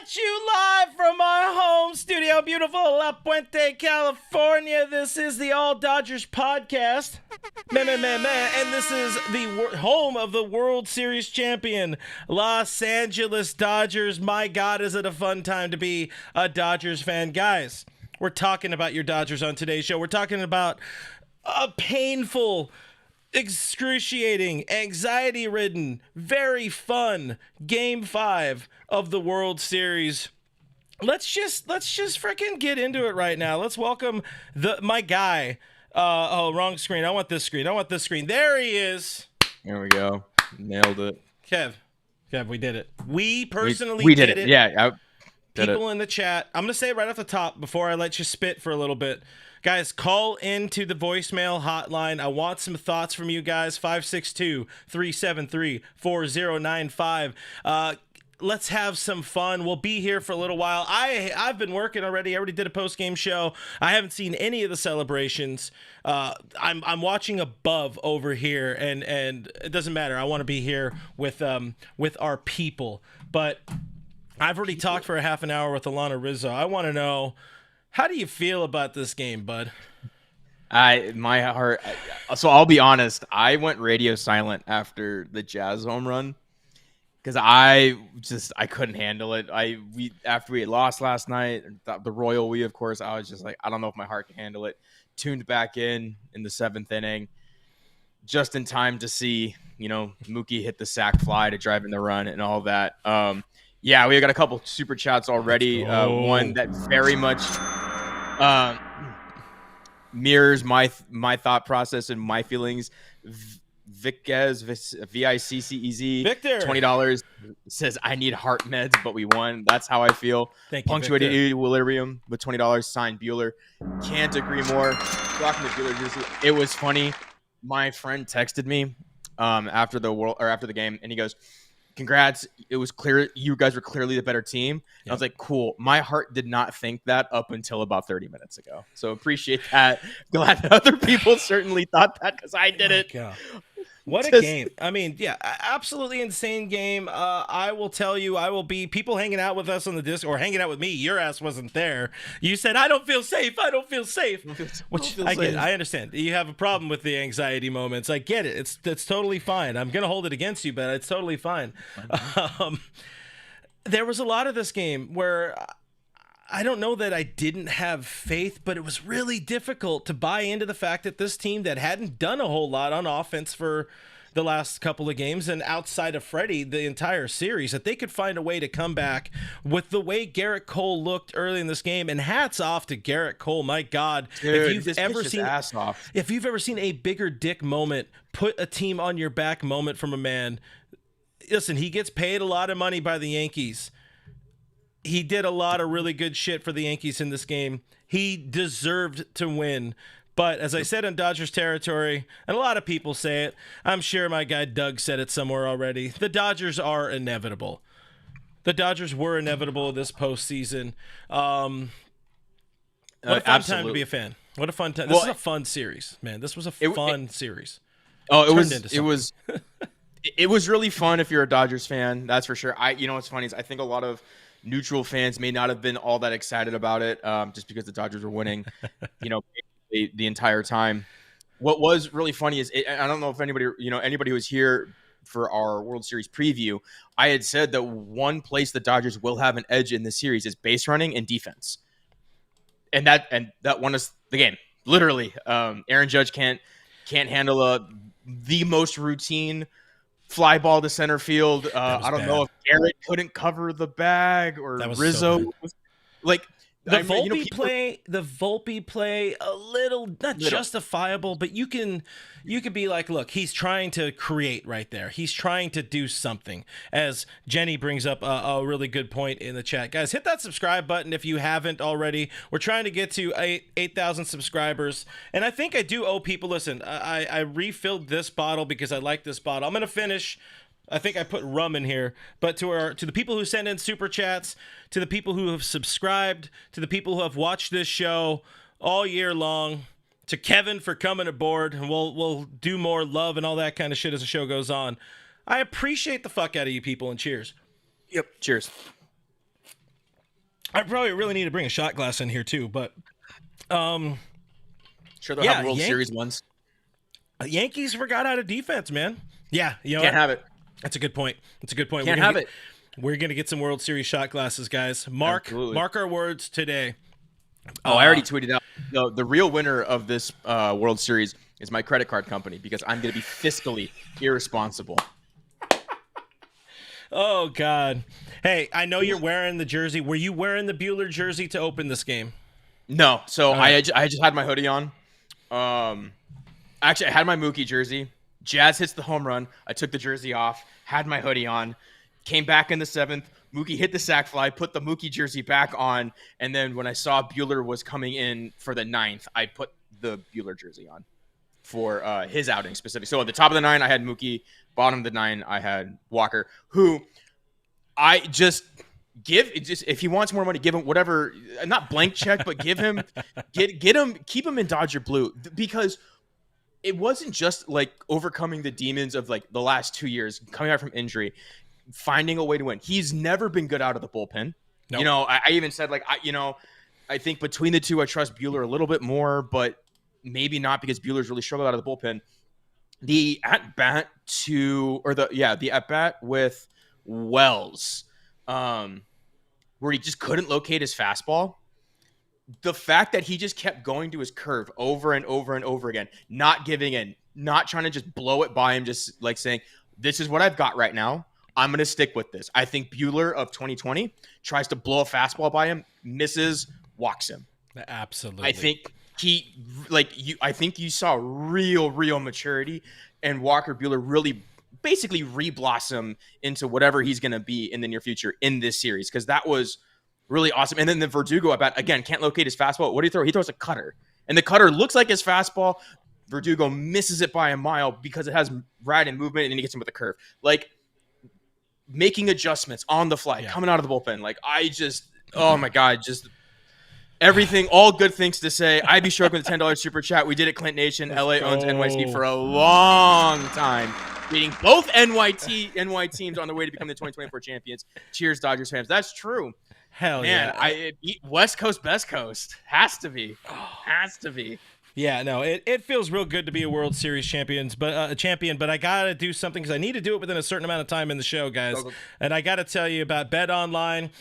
at you live from our home studio, beautiful La Puente, California. This is the All Dodgers podcast. And this is the home of the World Series champion, Los Angeles Dodgers. My God, is it a fun time to be a Dodgers fan. Guys, we're talking about your Dodgers on today's show. We're talking about a painful, excruciating, anxiety-ridden, very fun Game 5 of the World Series. Let's just freaking get into it right now. Let's welcome my guy. Wrong screen. I want this screen. There he is. There we go. Nailed it. Kev, we did it. We personally we did it. Yeah, People in the chat. I'm gonna say it right off the top before I let you spit for a little bit. Guys, call into the voicemail hotline. I want some thoughts from you guys. 562-373-4095. Let's have some fun. We'll be here for a little while. I've been working already. I already did a post-game show. I haven't seen any of the celebrations. I'm watching above over here, and it doesn't matter. I want to be here with our people. But I've already talked for a half an hour with Alana Rizzo. I want to know, how do you feel about this game, bud? My heart. So I'll be honest. I went radio silent after the Jazz home run because I couldn't handle it. After we had lost last night, the Royal we, of course, I was just like, I don't know if my heart can handle it. Tuned back in the 7th inning, just in time to see Mookie hit the sac fly to drive in the run and all that. Yeah, we got a couple super chats already. One that very much mirrors my thought process and my feelings. Vickez, Viccez, Victor, $20 says, I need heart meds, but we won. That's how I feel. Thank you, Punctuated Victor. Equilibrium with $20, signed Bueller. Can't agree more. Rocking the Bueller jersey. It was funny. My friend texted me after the game, and he goes, congrats. It was clear you guys were clearly the better team. Yep. I was like, cool. My heart did not think that up until about 30 minutes ago. So appreciate that. Glad that other people certainly thought that because I did it. God. What a game. I mean, yeah, absolutely insane game. I will tell you, I will be people hanging out with us on the disc or hanging out with me. Your ass wasn't there. You said, I don't feel safe. Which I get. I understand. You have a problem with the anxiety moments. I get it. It's totally fine. I'm going to hold it against you, but it's totally fine. There was a lot of this game where I don't know that I didn't have faith, but it was really difficult to buy into the fact that this team that hadn't done a whole lot on offense for the last couple of games and outside of Freddie the entire series, that they could find a way to come back with the way Garrett Cole looked early in this game. And hats off to Garrett Cole. My God, dude, if you've ever seen a bigger dick moment, put a team on your back moment from a man, listen, he gets paid a lot of money by the Yankees. He did a lot of really good shit for the Yankees in this game. He deserved to win. But as I said in Dodgers territory, and a lot of people say it, I'm sure my guy Doug said it somewhere already, the Dodgers are inevitable. The Dodgers were inevitable this postseason. What a fun time to be a fan. What a fun time. This is a fun series, man. This was a fun series. Oh, it was really fun if you're a Dodgers fan, that's for sure. What's funny is I think a lot of neutral fans may not have been all that excited about it, just because the Dodgers were winning, the entire time. What was really funny is I don't know if anybody who was here for our World Series preview, I had said that one place the Dodgers will have an edge in this series is base running and defense, and that won us the game. Literally, Aaron Judge can't handle the most routine fly ball to center field. I don't know if Garrett couldn't cover the bag or Rizzo. The Volpe play, a little not justifiable, but you can be like, look, he's trying to create right there. He's trying to do something. As Jenny brings up a really good point in the chat, guys, hit that subscribe button if you haven't already. We're trying to get to 8,000 subscribers, and I think I do owe people. Listen, I refilled this bottle because I like this bottle. I'm gonna finish. I think I put rum in here, but to the people who send in super chats, to the people who have subscribed, to the people who have watched this show all year long, to Kevin for coming aboard, and we'll do more love and all that kind of shit as the show goes on. I appreciate the fuck out of you people, and cheers. Yep, cheers. I probably really need to bring a shot glass in here too, but sure they'll have World Series ones. Yankees forgot how to defense, man. Yeah, you know can't have it. That's a good point. Can't have it. We're gonna get some World Series shot glasses, guys. Mark our words today. I already tweeted out. The real winner of this World Series is my credit card company, because I'm going to be fiscally irresponsible. Oh, God. Hey, I know you're wearing the jersey. Were you wearing the Buehler jersey to open this game? No. So I just had my hoodie on. Actually, I had my Mookie jersey. Jazz hits the home run. I took the jersey off, had my hoodie on, came back in the 7th. Mookie hit the sac fly, put the Mookie jersey back on, and then when I saw Buehler was coming in for the 9th, I put the Buehler jersey on for his outing specifically. So at the top of the 9, I had Mookie. Bottom of the 9, I had Walker, who I just if he wants more money, give him whatever, not blank check, but give him, get him, keep him in Dodger blue, because it wasn't just like overcoming the demons of like the last 2 years, coming out from injury, finding a way to win. He's never been good out of the bullpen. Nope. You know, I even said like, I think between the two, I trust Buehler a little bit more, but maybe not, because Buehler's really struggled out of the bullpen. The at bat with Wells, where he just couldn't locate his fastball. The fact that he just kept going to his curve over and over and over again, not giving in, not trying to just blow it by him, just like saying, this is what I've got right now. I'm going to stick with this. I think Buehler of 2020 tries to blow a fastball by him, misses, walks him. Absolutely. I think I think you saw real maturity, and Walker Buehler really basically re-blossom into whatever he's going to be in the near future in this series, because that was really awesome. And then the Verdugo at bat, again, can't locate his fastball. What do you throw? He throws a cutter, and the cutter looks like his fastball. Verdugo misses it by a mile because it has ride and movement, and then he gets him with a curve. Like, making adjustments on the fly, coming out of the bullpen. Like, oh my God, just everything, all good things to say. I'd be struggling with a $10 super chat. We did it, Clint Nation. LA owns NYC for a long time, beating both NY teams on the way to become the 2024 champions. Cheers, Dodgers fans. That's true. Hell man, yeah. West Coast, best coast. Has to be. Has to be. Yeah, no, it feels real good to be a World Series champion, but I got to do something, because I need to do it within a certain amount of time in the show, guys. And I got to tell you about Bet Online.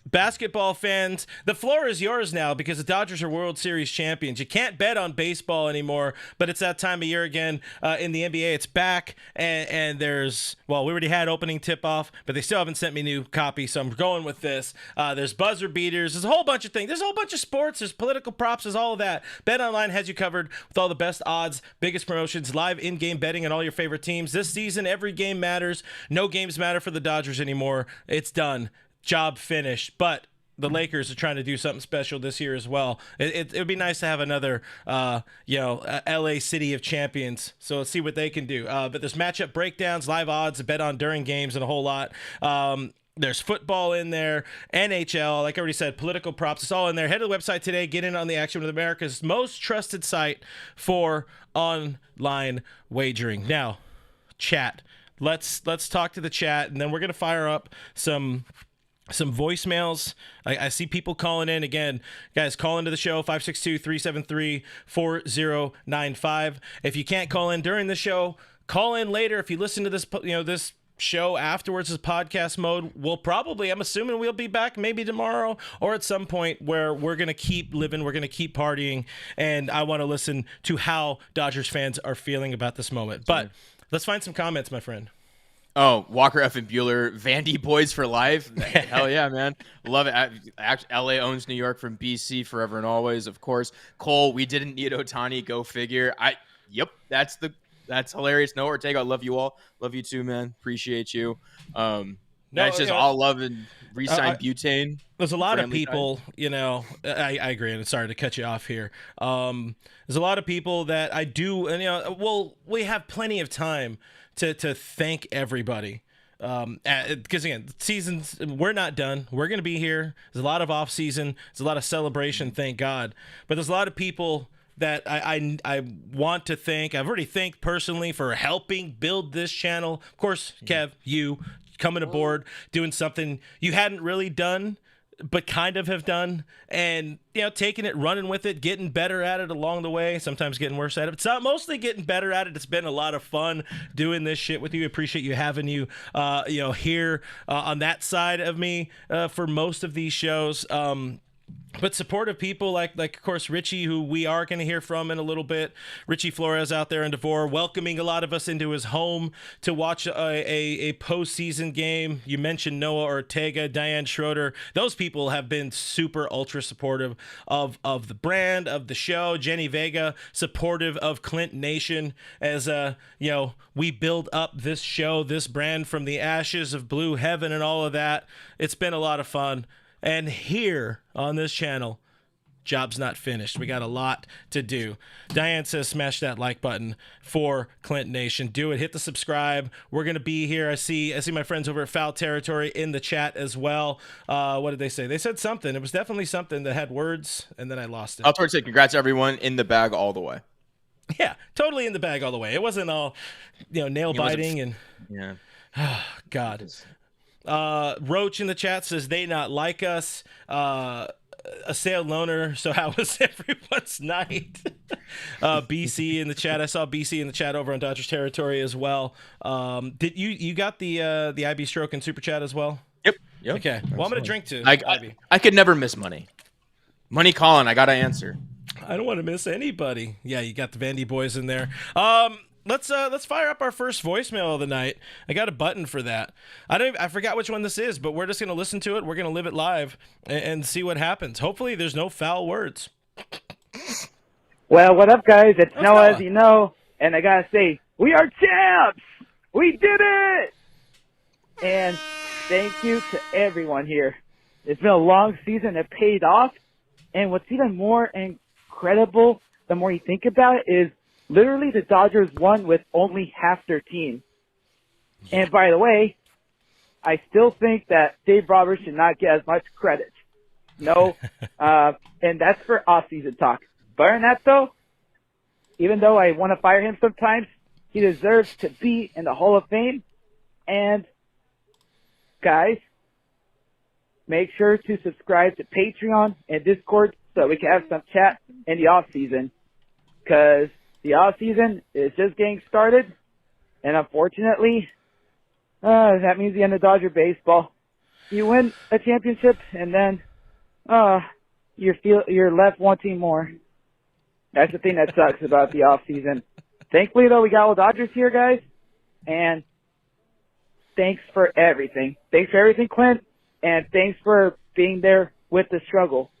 Basketball fans, the floor is yours now, because the Dodgers are World Series champions. You can't bet on baseball anymore, but it's that time of year again. In the NBA, it's back, and there's, well, we already had opening tip-off, but they still haven't sent me new copy, so I'm going with this. There's buzzer beaters. There's a whole bunch of things. There's a whole bunch of sports. There's political props. There's all of that. Bet Online has you covered with all the best odds, biggest promotions, live in-game betting, and all your favorite teams. This season, every game matters. No games matter for the Dodgers anymore. It's done. Job finished. But the Lakers are trying to do something special this year as well. It would be nice to have another, LA City of Champions. So let's see what they can do. But there's matchup breakdowns, live odds, bet on during games, and a whole lot. There's football in there, NHL, like I already said, political props. It's all in there. Head to the website today. Get in on the action with America's most trusted site for online wagering. Now, chat. Let's talk to the chat, and then we're gonna fire up some voicemails. I see people calling in. Again, guys, call into the show, 562-373-4095. If you can't call in during the show, call in later. If you listen to this, this show afterwards as podcast mode, I'm assuming we'll be back maybe tomorrow or at some point where we're going to keep living, we're going to keep partying, and I want to listen to how Dodgers fans are feeling about this moment. But let's find some comments, my friend. Oh, Walker F. and Buehler, Vandy boys for life. Hell yeah, man. Love it. LA owns New York from BC forever and always, of course. Cole, we didn't need Ohtani. Go figure. Yep, that's hilarious. No Ortega, I love you all. Love you too, man. Appreciate you. That's just all love and re-sign Butane. There's a lot of people, I agree, and sorry to cut you off here. There's a lot of people that I do, and we have plenty of time to thank everybody. Because again, seasons, we're not done. We're going to be here. There's a lot of off season. There's a lot of celebration. Thank God. But there's a lot of people that I want to thank. I've already thanked personally for helping build this channel. Of course, Kev, you coming aboard, doing something you hadn't really done but kind of have done, and taking it, running with it, getting better at it along the way, sometimes getting worse at it. It's not mostly getting better at it. It's been a lot of fun doing this shit with you. Appreciate you having you here on that side of me for most of these shows. But supportive people like of course Richie, who we are going to hear from in a little bit. Richie Flores out there in Devore, welcoming a lot of us into his home to watch a postseason game. You mentioned Noah Ortega, Diane Schroeder. Those people have been super ultra supportive of the brand, of the show. Jenny Vega, supportive of Clint Nation as we build up this show, this brand from the ashes of Blue Heaven and all of that. It's been a lot of fun. And here on this channel, job's not finished. We got a lot to do. Diane says smash that like button for Clint Nation. Do it. Hit the subscribe. We're going to be here. I see my friends over at Foul Territory in the chat as well. What did they say? They said something. It was definitely something that had words, and then I lost it. I'll say congrats everyone, in the bag all the way. Yeah, totally in the bag all the way. It wasn't all nail biting and yeah. Oh, God. Roach in the chat says they not like us. A sailed loner. So how was everyone's night? BC in the chat. I saw BC in the chat over on Dodgers territory as well. Did you got the IB stroke and super chat as well? Yep. Okay. Well, I'm gonna drink to IB. I could never miss money. Money calling. I gotta answer. I don't want to miss anybody. Yeah, you got the Vandy boys in there. Let's fire up our first voicemail of the night. I got a button for that. I forgot which one this is, but we're just gonna listen to it. We're gonna live it live and see what happens. Hopefully, there's no foul words. Well, what up, guys? It's Noah, as you know, and I gotta say, we are champs. We did it. And thank you to everyone here. It's been a long season. It paid off. And what's even more incredible, the more you think about it, is literally the Dodgers won with only half their team. And by the way, I still think that Dave Roberts should not get as much credit. No, and that's for off-season talk. But in that, though, even though I want to fire him sometimes, he deserves to be in the Hall of Fame. And, guys, make sure to subscribe to Patreon and Discord so we can have some chat in the off-season. Because the off-season is just getting started. And unfortunately, that means the end of Dodger baseball. You win a championship, and then you're left wanting more. That's the thing that sucks about the off-season. Thankfully, though, we got all Dodgers here, guys. And thanks for everything. Thanks for everything, Clint. And thanks for being there with the struggle.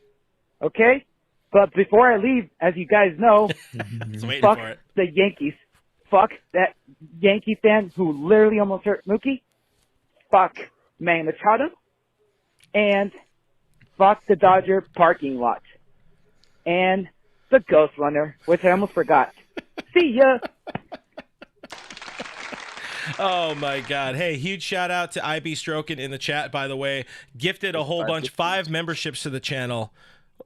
Okay? But before I leave, as you guys know, fuck the Yankees. Fuck that Yankee fan who literally almost hurt Mookie. Fuck Manny Machado. And fuck the Dodger parking lot. And the Ghost Runner, which I almost forgot. See ya! Oh my God. Hey, huge shout out to IB Strokin in the chat, by the way. Gifted a whole bunch, 5 memberships to the channel.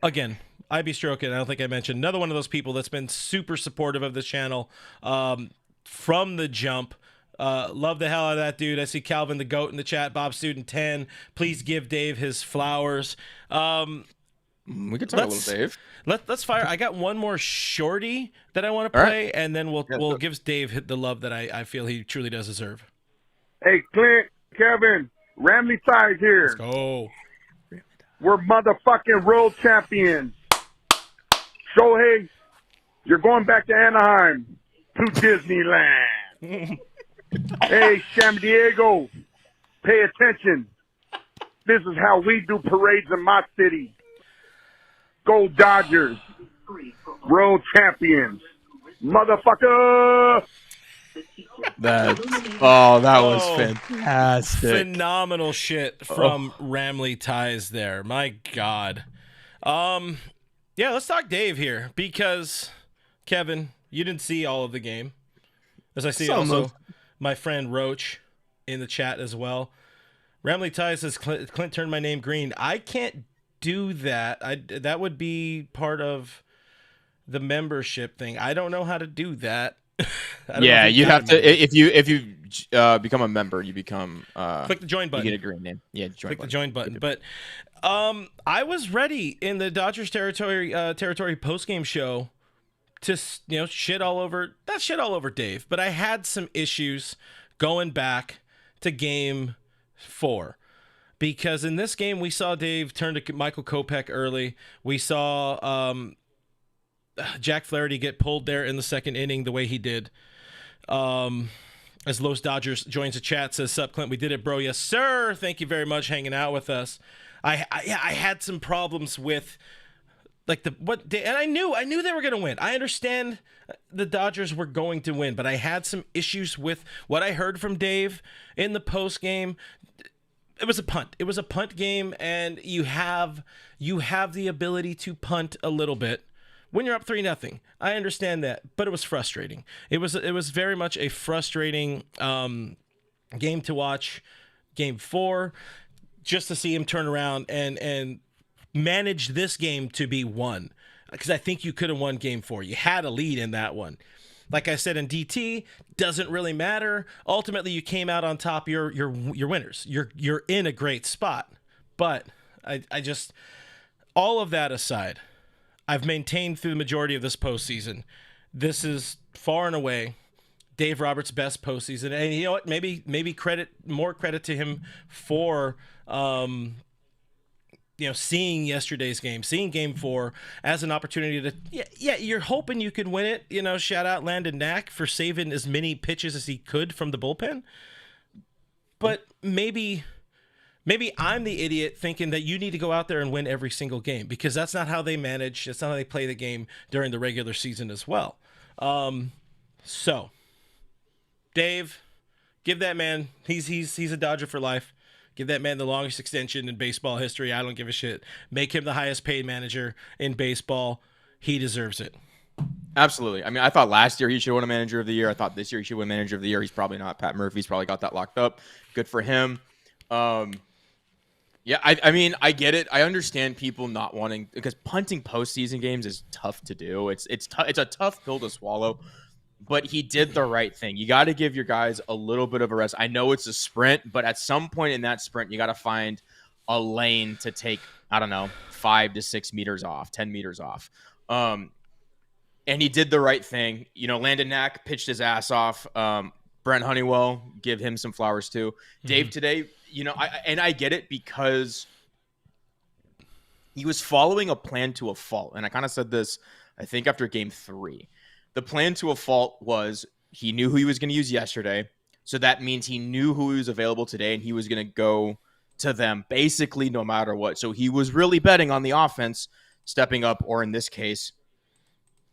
Again, IB Strokin, I don't think I mentioned, another one of those people that's been super supportive of this channel from the jump. Love the hell out of that dude. I see Calvin the Goat in the chat, Bob Student 10. Please give Dave his flowers. We can talk a little Dave. Let's fire. I got one more shorty that I want to play, right, and then we'll give Dave the love that I feel he truly does deserve. Hey, Clint, Kevin, Ramley Ties here. Let's go. We're motherfucking world champions. Shohei, you're going back to Anaheim to Disneyland. Hey, San Diego, pay attention. This is how we do parades in my city. Go Dodgers. World champions. Motherfucker. That was fantastic. Phenomenal shit from Ramley Ties there. My God. Yeah, let's talk Dave here because, Kevin, you didn't see all of the game. As I see also my friend Roach in the chat as well. Ramley Ties says, Clint turned my name green. I can't do that. That would be part of the membership thing. I don't know how to do that. Yeah, you have to if you become a member, you become click the join button. You get a green name. Yeah, click the join button. But I was ready in the Dodgers territory post game show to shit all over Dave, but I had some issues going back to Game 4. Because in this game, we saw Dave turn to Michael Kopech early. We saw Jack Flaherty get pulled there in the second inning the way he did. As Los Dodgers joins the chat, says, "Sup, Clint? We did it, bro." Yes, sir. Thank you very much hanging out with us. I had some problems with and I knew they were going to win. I understand the Dodgers were going to win, but I had some issues with what I heard from Dave in the post game. It was a punt. It was a punt game, and you have the ability to punt a little bit when you're up 3-0. I understand that, but it was frustrating. It was very much a frustrating game to watch. Game 4, just to see him turn around and manage this game to be won, because I think you could have won Game 4. You had a lead in that one. Like I said in DT, doesn't really matter. Ultimately, you came out on top. You're winners. You're in a great spot. But I just, all of that aside, I've maintained through the majority of this postseason, this is far and away Dave Roberts' best postseason. And you know what? Maybe more credit to him for seeing yesterday's game, seeing Game 4 as an opportunity to, you're hoping you could win it. Shout out Landon Knack for saving as many pitches as he could from the bullpen. But maybe I'm the idiot thinking that you need to go out there and win every single game, because that's not how they manage. That's not how they play the game during the regular season as well. So, Dave, give that man, he's a Dodger for life. Give that man the longest extension in baseball history. I don't give a shit. Make him the highest paid manager in baseball. He deserves it. Absolutely. I mean, I thought last year he should win a manager of the year. I thought this year he should win manager of the year. He's probably not. Pat Murphy's probably got that locked up. Good for him. I mean, I get it. I understand people not wanting, because punting postseason games is tough to do. It's a tough pill to swallow. But he did the right thing. You got to give your guys a little bit of a rest. I know it's a sprint, but at some point in that sprint, you got to find a lane to take, 5 to 6 meters off, 10 meters off. And he did the right thing. Landon Knack pitched his ass off. Brent Honeywell, give him some flowers too. Mm-hmm. Dave today, I get it, because he was following a plan to a fault. And I kind of said this, I think, after Game 3. The plan to a fault was he knew who he was going to use yesterday. So that means he knew who was available today, and he was going to go to them basically no matter what. So he was really betting on the offense stepping up, or in this case,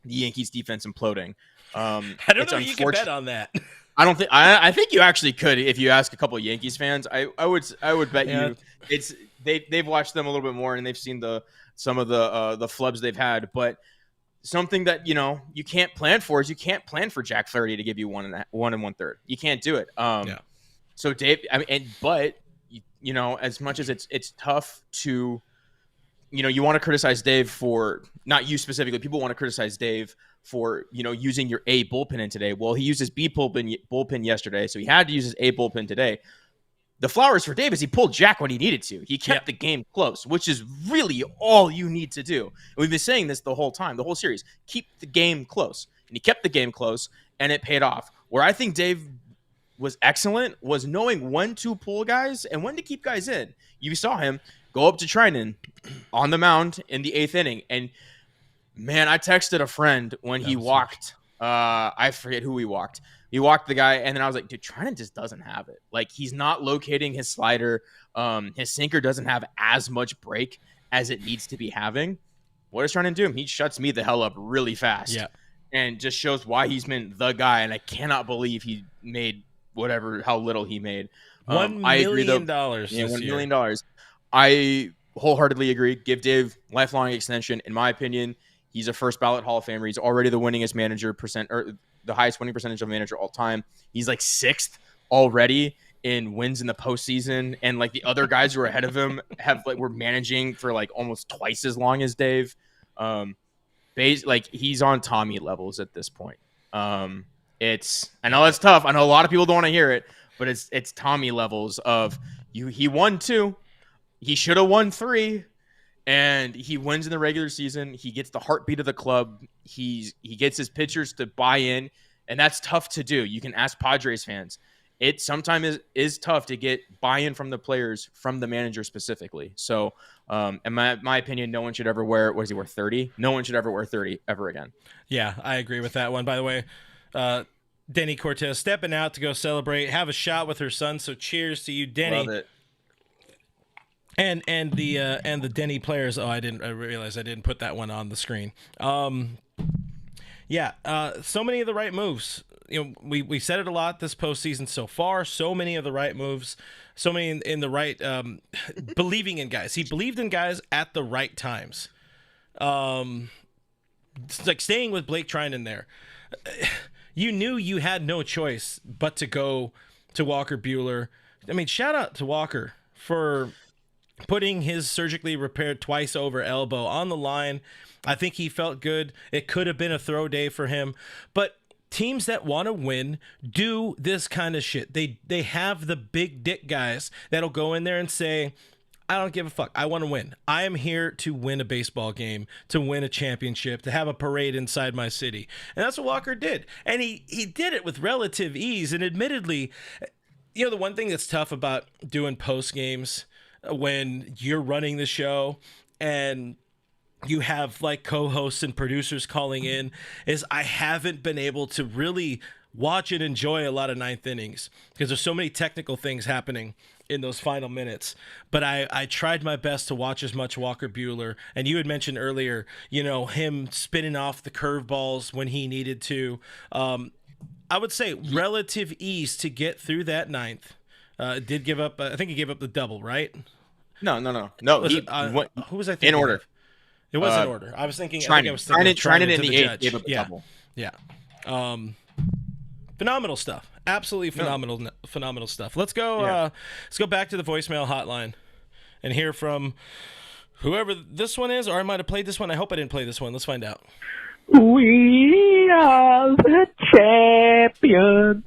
the Yankees defense imploding. I don't know if you can bet on that. I think you actually could if you ask a couple of Yankees fans. I would bet you they've watched them a little bit more, and they've seen some of the flubs they've had, but something that you can't plan for is you can't plan for Jack Flaherty to give you 1 1/3. You can't do it. So Dave, but as much as it's tough to, you want to criticize Dave for, not you specifically, people want to criticize Dave for using your A bullpen in today. Well, he used his B bullpen yesterday, so he had to use his A bullpen today. The flowers for Dave is he pulled Jack when he needed to. He kept the game close, which is really all you need to do. And we've been saying this the whole time, the whole series. Keep the game close. And he kept the game close, and it paid off. Where I think Dave was excellent was knowing when to pull guys and when to keep guys in. You saw him go up to Trinan on the mound in the 8th inning. And, man, I texted a friend when he walked. I forget who he walked. He walked the guy, and then I was like, dude, Trinan just doesn't have it. Like, he's not locating his slider. His sinker doesn't have as much break as it needs to be having. What does Trinan do? He shuts me the hell up really fast. Yeah. And just shows why he's been the guy, and I cannot believe he made how little he made. $1 million this year. $1 million. I wholeheartedly agree. Give Dave lifelong extension. In my opinion, he's a first ballot Hall of Famer. He's already the winningest manager or the highest winning percentage of manager all time. He's like 6th already in wins in the postseason, and like the other guys who are ahead of him were managing for like almost twice as long as Dave. He's on Tommy levels at this point. I know it's tough. I know a lot of people don't want to hear it, but it's Tommy levels of he won 2. He should have won 3. And he wins in the regular season. He gets the heartbeat of the club. He gets his pitchers to buy in, and that's tough to do. You can ask Padres fans. It sometimes is tough to get buy-in from the players, from the manager specifically. So, in my opinion, no one should ever wear, what does he wear, 30? No one should ever wear 30 ever again. Yeah, I agree with that one. By the way, Denny Cortez stepping out to go celebrate, have a shot with her son. So cheers to you, Denny. Love it. And the Denny players. Oh, I realized I didn't put that one on the screen. So many of the right moves. You know, we said it a lot this postseason so far. So many of the right moves. So many in the right believing in guys. He believed in guys at the right times. It's like staying with Blake Trinan there. You knew you had no choice but to go to Walker Buehler. I mean, shout out to Walker for putting his surgically repaired twice over elbow on the line. I think he felt good. It could have been a throw day for him, but teams that want to win do this kind of shit. They have the big dick guys that'll go in there and say, I don't give a fuck. I want to win. I am here to win a baseball game, to win a championship, to have a parade inside my city. And that's what Walker did. And he did it with relative ease. And admittedly, you know, the one thing that's tough about doing post games when you're running the show and you have like co-hosts and producers calling in is I haven't been able to really watch and enjoy a lot of ninth innings because there's so many technical things happening in those final minutes. But I tried my best to watch as much Walker Buehler. And you had mentioned earlier, you know, him spinning off the curveballs when he needed to. I would say relative ease to get through that ninth. Did give up, I think he gave up the double, right? No. Who was I thinking? In order. Of? It was in order. I was thinking. Trinan in the 8th gave up the yeah. double. Yeah. Phenomenal stuff. Absolutely phenomenal stuff. Let's go. Let's go back to the voicemail hotline and hear from whoever this one is, or I might have played this one. I hope I didn't play this one. Let's find out. We are the champions.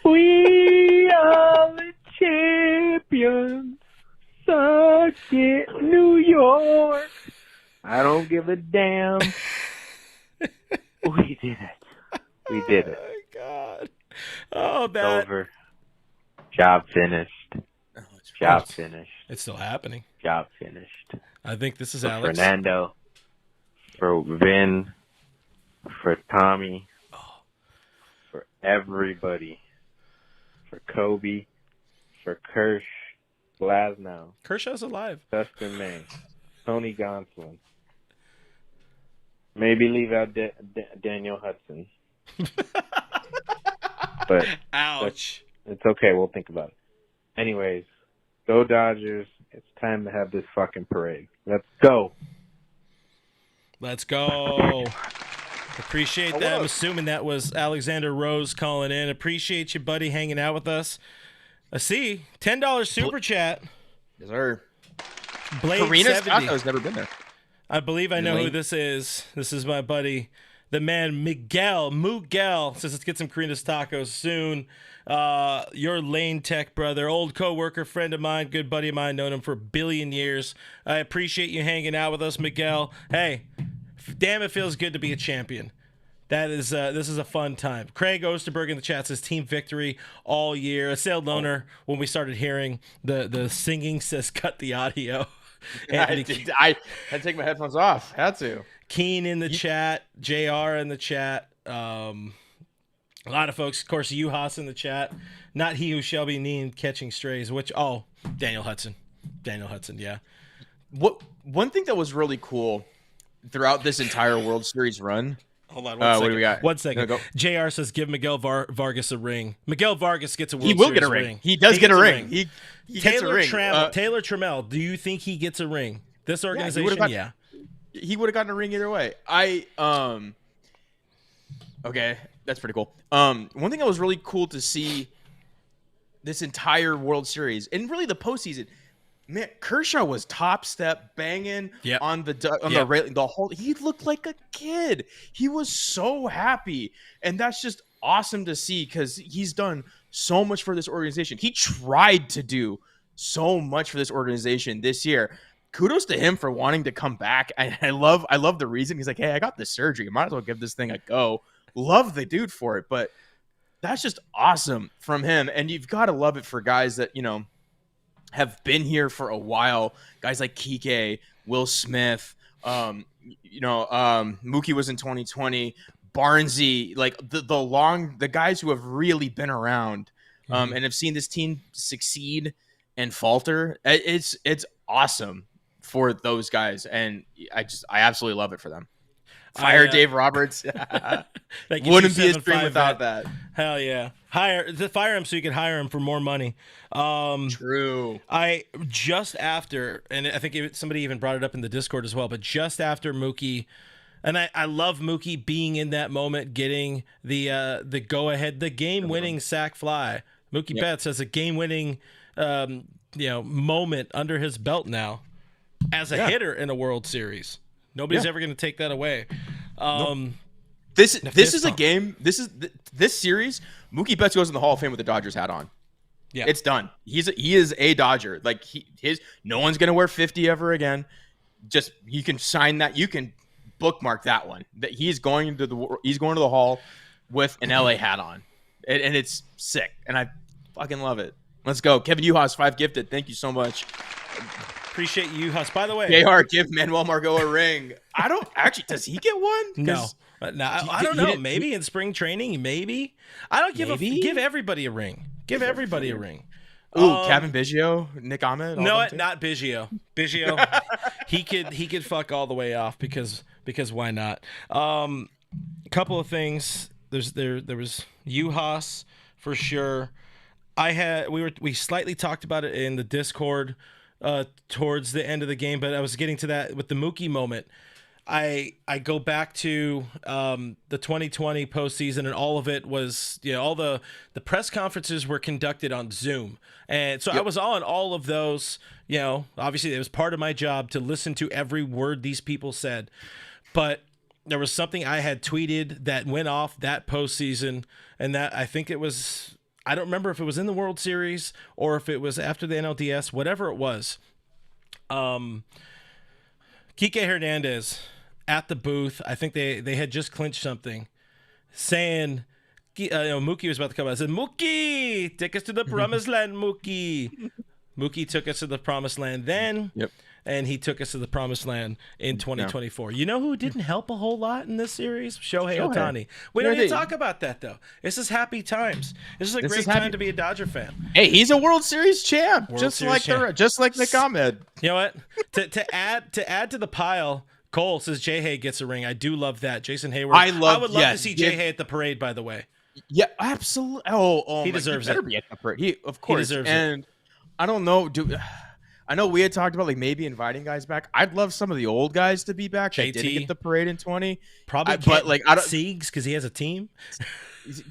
We are the champions. Suck it, New York. I don't give a damn. We did it. We did it. Oh, God. Oh, that. It's over. Job finished. Job finished. It's still happening. Job finished. I think this is for Alex. Fernando. For Vin. For Tommy. For everybody. For Kobe. For Kirsch. Glasnow. Kershaw's alive. Dustin May. Tony Gonsolin. Maybe leave out Daniel Hudson. But ouch. It's okay. We'll think about it. Anyways, go Dodgers. It's time to have this fucking parade. Let's go. Let's go. Appreciate that. I'm assuming that was Alexander Rose calling in. Appreciate you, buddy, hanging out with us. I see. $10 super chat. Yes, sir. Blade Karina 70. Scotto's never been there. I believe I know who this is. This is my buddy, the man Miguel. Says let's get some Karina's tacos soon. Your Lane Tech brother, old co-worker, friend of mine, good buddy of mine, known him for a billion years. I appreciate you hanging out with us, Miguel. Hey, damn, it feels good to be a champion. That is, this is a fun time. Craig Osterberg in the chat says team victory all year. A sailed loner when we started hearing the singing says cut the audio. I had to take my headphones off. Had to. Keen in the chat. JR in the chat. A lot of folks. Of course, Uhas in the chat. Not he who shall be named catching strays. Daniel Hudson. Yeah. One thing that was really cool throughout this entire World Series run. Hold on. What do we got? 1 second. Go. JR says give Miguel Vargas a ring. Miguel Vargas gets a World Series ring. He will get a ring. He does get a ring. He gets a ring. Taylor Trammell, do you think he gets a ring? This organization, yeah. He would have gotten a ring either way. Okay, that's pretty cool. One thing that was really cool to see this entire World Series and really the postseason. Man, Kershaw was top step banging on the railing. He looked like a kid. He was so happy, and that's just awesome to see because he's done so much for this organization. He tried to do so much for this organization this year. Kudos to him for wanting to come back. I love the reason. He's like, hey, I got this surgery. Might as well give this thing a go. Love the dude for it, but that's just awesome from him. And you've got to love it for guys that, have been here for a while. Guys like Kike, Will Smith, Mookie was in 2020, Barnesy, like the guys who have really been around and have seen this team succeed and falter. It's awesome for those guys, and I absolutely love it for them. Fire Dave Roberts. Wouldn't be a stream without that. Hell yeah. Fire him so you can hire him for more money. True. Just after, and I think somebody even brought it up in the Discord as well, but just after Mookie, and I love Mookie being in that moment, getting the go-ahead, the game-winning sac fly. Mookie Betts has a game-winning moment under his belt now as a hitter in a World Series. Nobody's ever going to take that away. This is a game. This series. Mookie Betts goes in the Hall of Fame with the Dodgers hat on. Yeah, it's done. He is a Dodger. Like no one's going to wear 50 ever again. Just you can sign that. You can bookmark that one. That he's going to the Hall with an LA hat on, and it's sick. And I fucking love it. Let's go, Kevin Uhas, 5 gifted. Thank you so much. Appreciate you, Hus. By the way, JR, give Manuel Margot a ring. I don't actually. Does he get one? No, I don't know. Maybe in spring training. Maybe I don't give everybody a ring. Give everybody a ring. Ooh, Kevin Biggio, Nick Ahmed. No, not Biggio. Biggio, he could fuck all the way off because why not? Couple of things. There was Uhas for sure. We slightly talked about it in the Discord towards the end of the game, but I was getting to that with the Mookie moment. I go back to the 2020 postseason, and all of it was, all the press conferences were conducted on Zoom. And so I was on all of those, obviously it was part of my job to listen to every word these people said. But there was something I had tweeted that went off that postseason, and that I think it was, I don't remember if it was in the World Series or if it was after the NLDS, whatever it was. Kike Hernandez at the booth, I think they had just clinched something, saying, Mookie was about to come out. I said, Mookie, take us to the promised land, Mookie. Mookie took us to the promised land then. Yep. And he took us to the promised land in 2024. Yeah. You know who didn't help a whole lot in this series? Shohei Ohtani. We don't even talk about that, though. This is happy times. This is a great time to be a Dodger fan. Hey, he's a World Series champ, just like Nick Ahmed. You know what? to add to the pile, Cole says J-Hay gets a ring. I do love that. Jason Hayward. I would love to see J-Hay at the parade, by the way. Yeah, absolutely. Oh, he deserves it. Be at the parade. Of course. He deserves it. I don't know, I know we had talked about maybe inviting guys back. I'd love some of the old guys to be back. JT didn't get the parade in 20. Probably can't, but I don't Siegs because he has a team.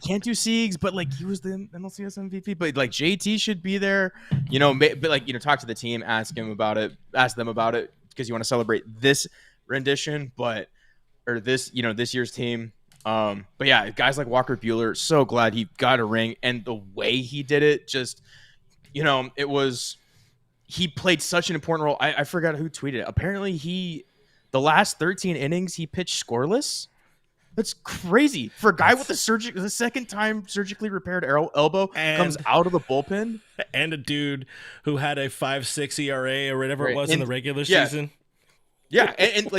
Can't do Siegs, but he was the NLCS MVP. But JT should be there. But talk to the team, ask them about it because you want to celebrate this rendition, this year's team. But yeah, guys like Walker Buehler, so glad he got a ring, and the way he did it, just it was. He played such an important role. I forgot who tweeted it. Apparently, the last 13 innings he pitched scoreless. That's crazy for a guy with the second time surgically repaired elbow comes out of the bullpen, and a dude who had a 5.6 ERA or whatever it was in the regular season. Yeah, and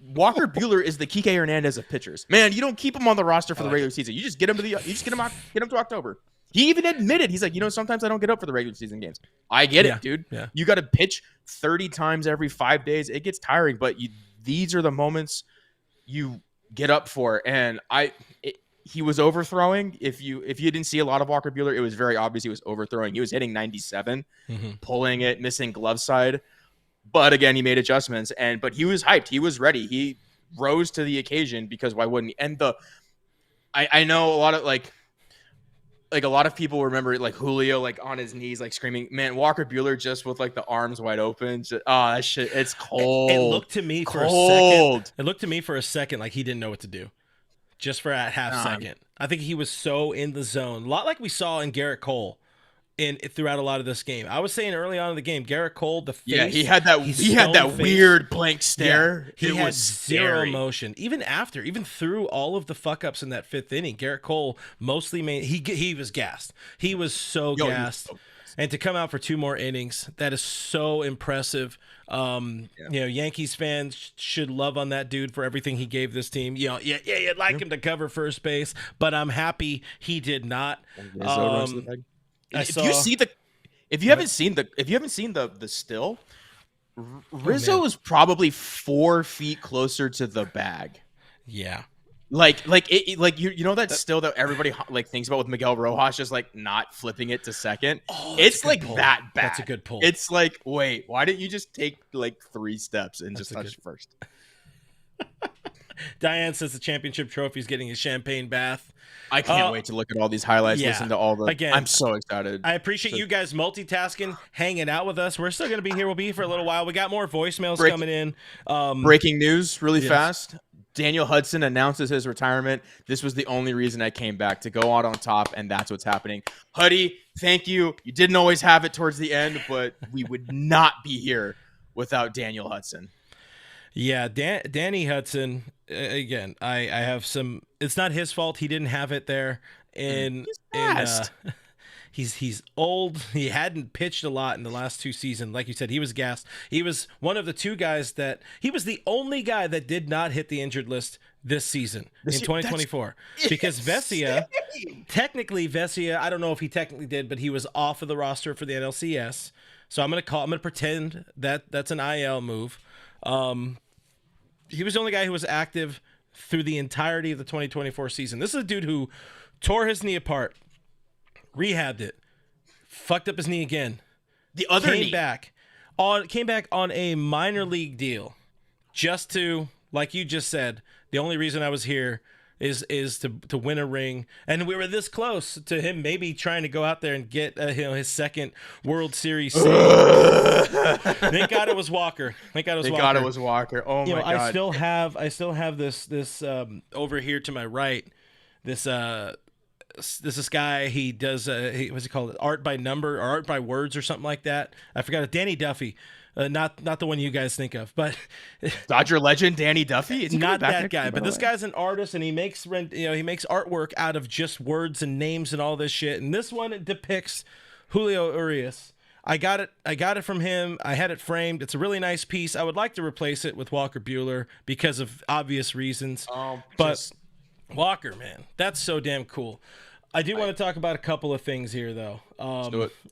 Walker Buehler is the Kike Hernandez of pitchers. Man, you don't keep him on the roster for the regular season. You just get him to October. He even admitted, he's like, sometimes I don't get up for the regular season games. I get it, dude. Yeah. You got to pitch 30 times every 5 days. It gets tiring, but these are the moments you get up for. And he was overthrowing. If you didn't see a lot of Walker Buehler, it was very obvious he was overthrowing. He was hitting 97, pulling it, missing glove side. But again, he made adjustments. But he was hyped. He was ready. He rose to the occasion because why wouldn't he? And I know a lot of a lot of people remember Julio on his knees screaming, man, Walker Buehler just with the arms wide open. That shit, it's cold. It looked to me for a second like he didn't know what to do. just for a half second. I think he was so in the zone, a lot like we saw in Garrett Cole. Throughout a lot of this game, I was saying early on in the game, Garrett Cole, the face, he had that weird blank stare. Yeah, he had zero emotion, even through all of the fuck ups in that fifth inning. Garrett Cole mostly he was gassed. He was so gassed, and to come out for 2 more innings, that is so impressive. Yankees fans should love on that dude for everything he gave this team. You'd like him to cover first base, but I'm happy he did not. If you haven't seen the still, Rizzo is probably 4 feet closer to the bag. Yeah. You know that still that everybody like thinks about with Miguel Rojas just like not flipping it to second. It's like pull. That bad. That's a good pull. It's like, wait, why didn't you just take like 3 steps and just touch first? Diane says the championship trophy is getting a champagne bath. I can't wait to look at all these highlights, listen to all the... Again, I'm so excited. I appreciate you guys multitasking, hanging out with us. We're still going to be here. We'll be here for a little while. We got more voicemails coming in. Breaking news really fast. Daniel Hudson announces his retirement. This was the only reason I came back, to go out on top, and that's what's happening. Huddy, thank you. You didn't always have it towards the end, but we would not be here without Daniel Hudson. Yeah, Danny Hudson, again, I have some... It's not his fault. He didn't have it there. He's old. He hadn't pitched a lot in the last 2 seasons. Like you said, he was gassed. He was one of the 2 guys that... He was the only guy that did not hit the injured list this season in 2024. Because Vesia, I don't know if he technically did, but he was off of the roster for the NLCS. So I'm going to pretend that that's an IL move. He was the only guy who was active through the entirety of the 2024 season. This is a dude who tore his knee apart, rehabbed it, fucked up his knee again. The other came back on a minor league deal, just to, like you just said, the only reason I was here is to win a ring, and we were this close to him maybe trying to go out there and get his second World Series save. Thank God it was Walker. Oh my God! I still have this over here to my right. This guy. He does what's it called? Art by number or art by words or something like that. I forgot it. Danny Duffy. Not the one you guys think of, but Dodger legend Danny Duffy. Is not that guy, but this guy's an artist, and he makes artwork out of just words and names and all this shit. And this one depicts Julio Urias. I got it from him. I had it framed. It's a really nice piece. I would like to replace it with Walker Buehler because of obvious reasons. Walker, man, that's so damn cool. I do want to talk about a couple of things here, though.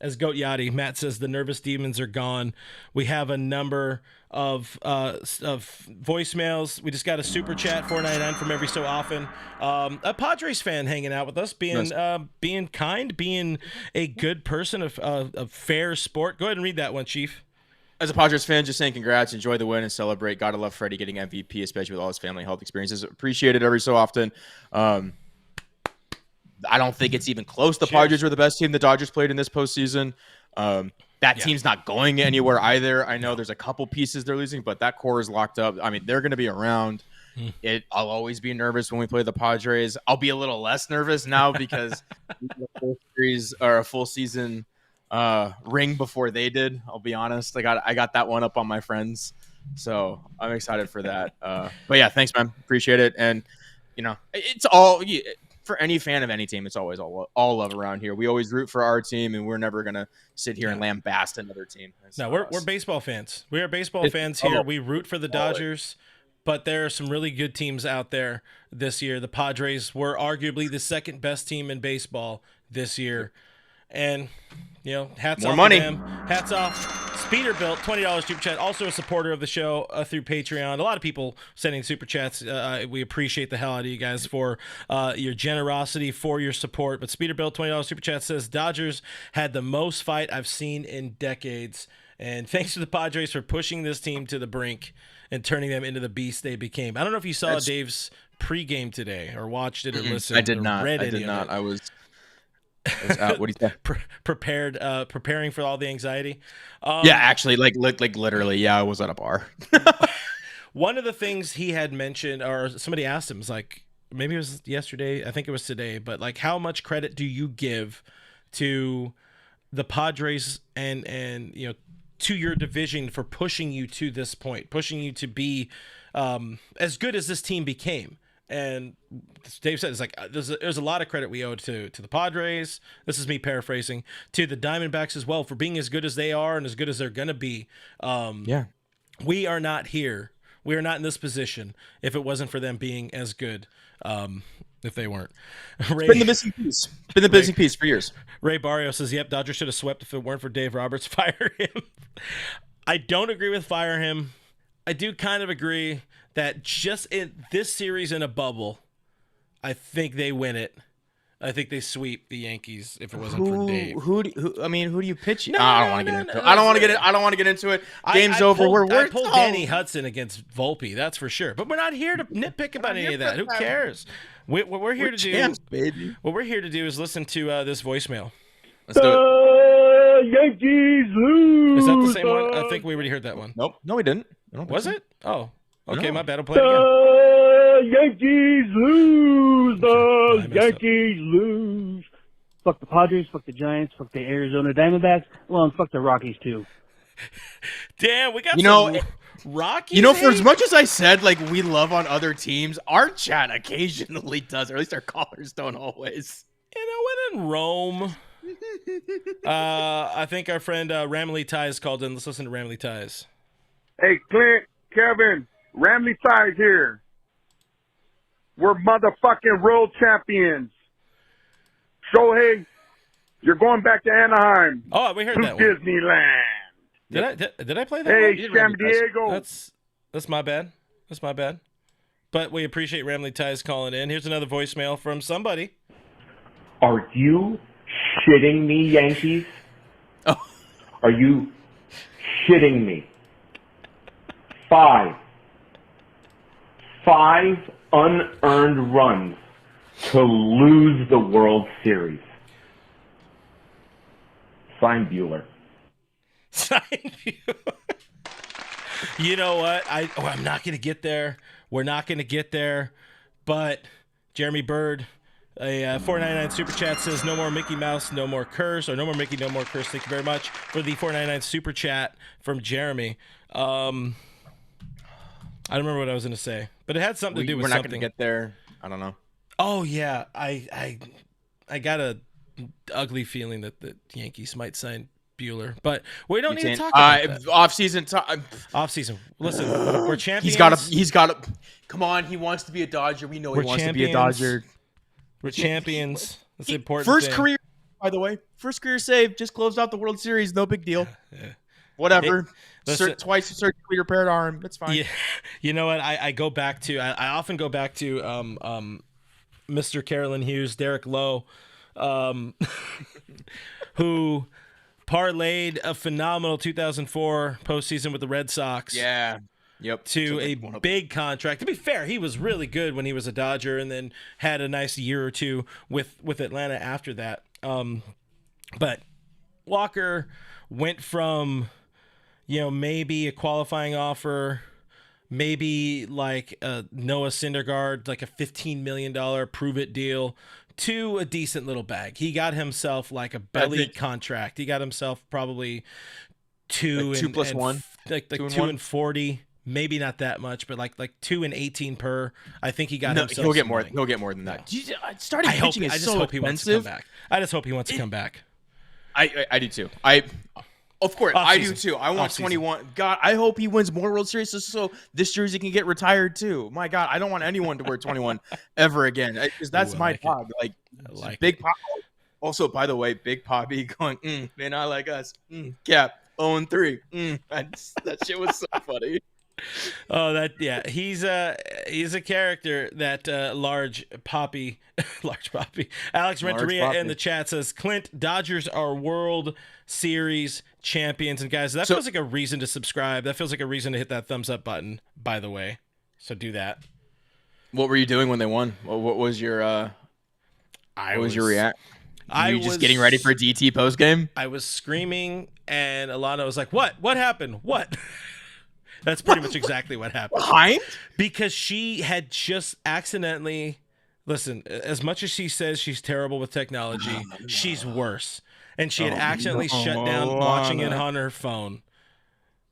As Goat Yachty, Matt says the nervous demons are gone. We have a number of voicemails. We just got a super chat, $4.99 from every so often. A Padres fan hanging out with us, being kind, being a good person, of fair sport. Go ahead and read that one, Chief. As a Padres fan, just saying congrats, enjoy the win, and celebrate. Gotta love Freddie getting MVP, especially with all his family health experiences. Appreciate it every so often. I don't think it's even close. The Padres were the best team the Dodgers played in this postseason. That team's not going anywhere either. I know there's a couple pieces they're losing, but that core is locked up. I mean, they're going to be around. I'll always be nervous when we play the Padres. I'll be a little less nervous now because the full series or a full season ring before they did. I'll be honest. I got that one up on my friends, so I'm excited for that. But yeah, thanks, man. Appreciate it. And it's all. For any fan of any team, it's always all love around here. We always root for our team, and we're never going to sit here and lambast another team. We're baseball fans. We are baseball fans here. We root for the Dodgers, but there are some really good teams out there this year. The Padres were arguably the second best team in baseball this year. And, hats off to them. Hats off. Speederbuilt, $20 super chat. Also a supporter of the show through Patreon. A lot of people sending super chats. We appreciate the hell out of you guys for your generosity, for your support. But Speederbuilt, $20 super chat says, Dodgers had the most fight I've seen in decades. And thanks to the Padres for pushing this team to the brink and turning them into the beast they became. I don't know if you saw Dave's pregame today or watched it or listened. I did not. I was out. What do you say? Preparing for all the anxiety. Yeah, actually, like literally, yeah, I was at a bar. One of the things he had mentioned, or somebody asked him, was like, maybe it was yesterday. I think it was today. But like, how much credit do you give to the Padres and to your division for pushing you to this point, pushing you to be as good as this team became? And Dave said, it's like there's a lot of credit we owe to the Padres. This is me paraphrasing, to the Diamondbacks as well for being as good as they are and as good as they're gonna be. We are not here. We are not in this position if it wasn't for them being as good. If they weren't. Ray, been the missing piece. Been the missing piece for years. Ray Barrio says, "Yep, Dodgers should have swept if it weren't for Dave Roberts. Fire him." I don't agree with fire him. I do kind of agree that just in this series in a bubble, I think they win it. I think they sweep the Yankees if it wasn't for Dave. Who do you pitch? No, I don't want to get into it. I don't want to get into it. Game's over. I pulled Danny Hudson against Volpe, that's for sure. But we're not here to nitpick about any of that. Who cares? What we're here to do, baby. What we're here to do is listen to this voicemail. Let's do it. Yankees lose. Is that the same one? I think we already heard that one. Nope. No, we didn't. Was it? Oh, okay. No. My bad. I'll play it again. Yankees lose. Yankees lose. Fuck the Padres. Fuck the Giants. Fuck the Arizona Diamondbacks. Well, and fuck the Rockies too. Damn, we got some Rockies. For as much as I said, like, we love on other teams, our chat occasionally does, or at least our callers don't always. When in Rome. I think our friend Ramley Ties called in. Let's listen to Ramley Ties. Hey, Clint, Kevin, Ramley Ties here. We're motherfucking world champions. Shohei, you're going back to Anaheim. Oh, we heard that one. Disneyland. Did I play that? Hey, San Diego. That's my bad. That's my bad. But we appreciate Ramley Ties calling in. Here's another voicemail from somebody. Are you shitting me, Yankees? Oh. Are you shitting me? Five unearned runs to lose the World Series. Sign Bueller. Sign Bueller. You know what? I'm not going to get there. We're not going to get there. But Jeremy Bird, a 499 Super Chat says, no more Mickey Mouse, no more curse, or no more Mickey, no more curse. Thank you very much for the 499 Super Chat from Jeremy. I don't remember what I was going to say, but it had something to do with something. We're not going to get there. I don't know. Oh, yeah. I got a ugly feeling that the Yankees might sign Bueller, but we don't need to talk about that. Off-season. Listen, we're champions. He's got to. Come on, he wants to be a Dodger. We know he wants to be a Dodger. We're champions. That's the important First thing. career, by the way. First career save. Just closed out the World Series. No big deal. Yeah. Whatever. Twice surgically repaired arm. That's fine. Yeah. You know what? I go back to. I often go back to Mr. Carolyn Hughes, Derek Lowe, who parlayed a phenomenal 2004 postseason with the Red Sox. Yeah. Yep. To a big contract. To be fair, he was really good when he was a Dodger, and then had a nice year or two with Atlanta after that. But Walker went from, maybe a qualifying offer, maybe like a Noah Syndergaard, like a $15 million prove-it deal, to a decent little bag. He got himself like a belly contract. He got himself probably two plus one, like 2 and 40. Maybe not that much, but like 2 and 18 per. I think he got himself. He'll get more. He'll get more than that. Starting pitching is so expensive. I just hope he wants to come back. I do too. Of course, I do too. I want 21. God, I hope he wins more World Series so this jersey can get retired too. My God, I don't want anyone to wear 21 ever again, because that's my job. Like Big Pop. Also, by the way, Big Poppy going, they're not like us. Cap 0-3. That shit was so funny. Oh, he's a character, that large Poppy. Alex Renteria in the chat says, Clint, Dodgers are World Series champions. And guys, that feels like a reason to subscribe. That feels like a reason to hit that thumbs up button, by the way. So do that. What were you doing when they won? What was your your react? You just getting ready for DT post game? I was screaming, and Alana was like, "What? What happened? What?" That's pretty much exactly what happened. Behind? Because she had just accidentally Listen, as much as she says she's terrible with technology, she's worse. And she had accidentally shut down watching it on her phone.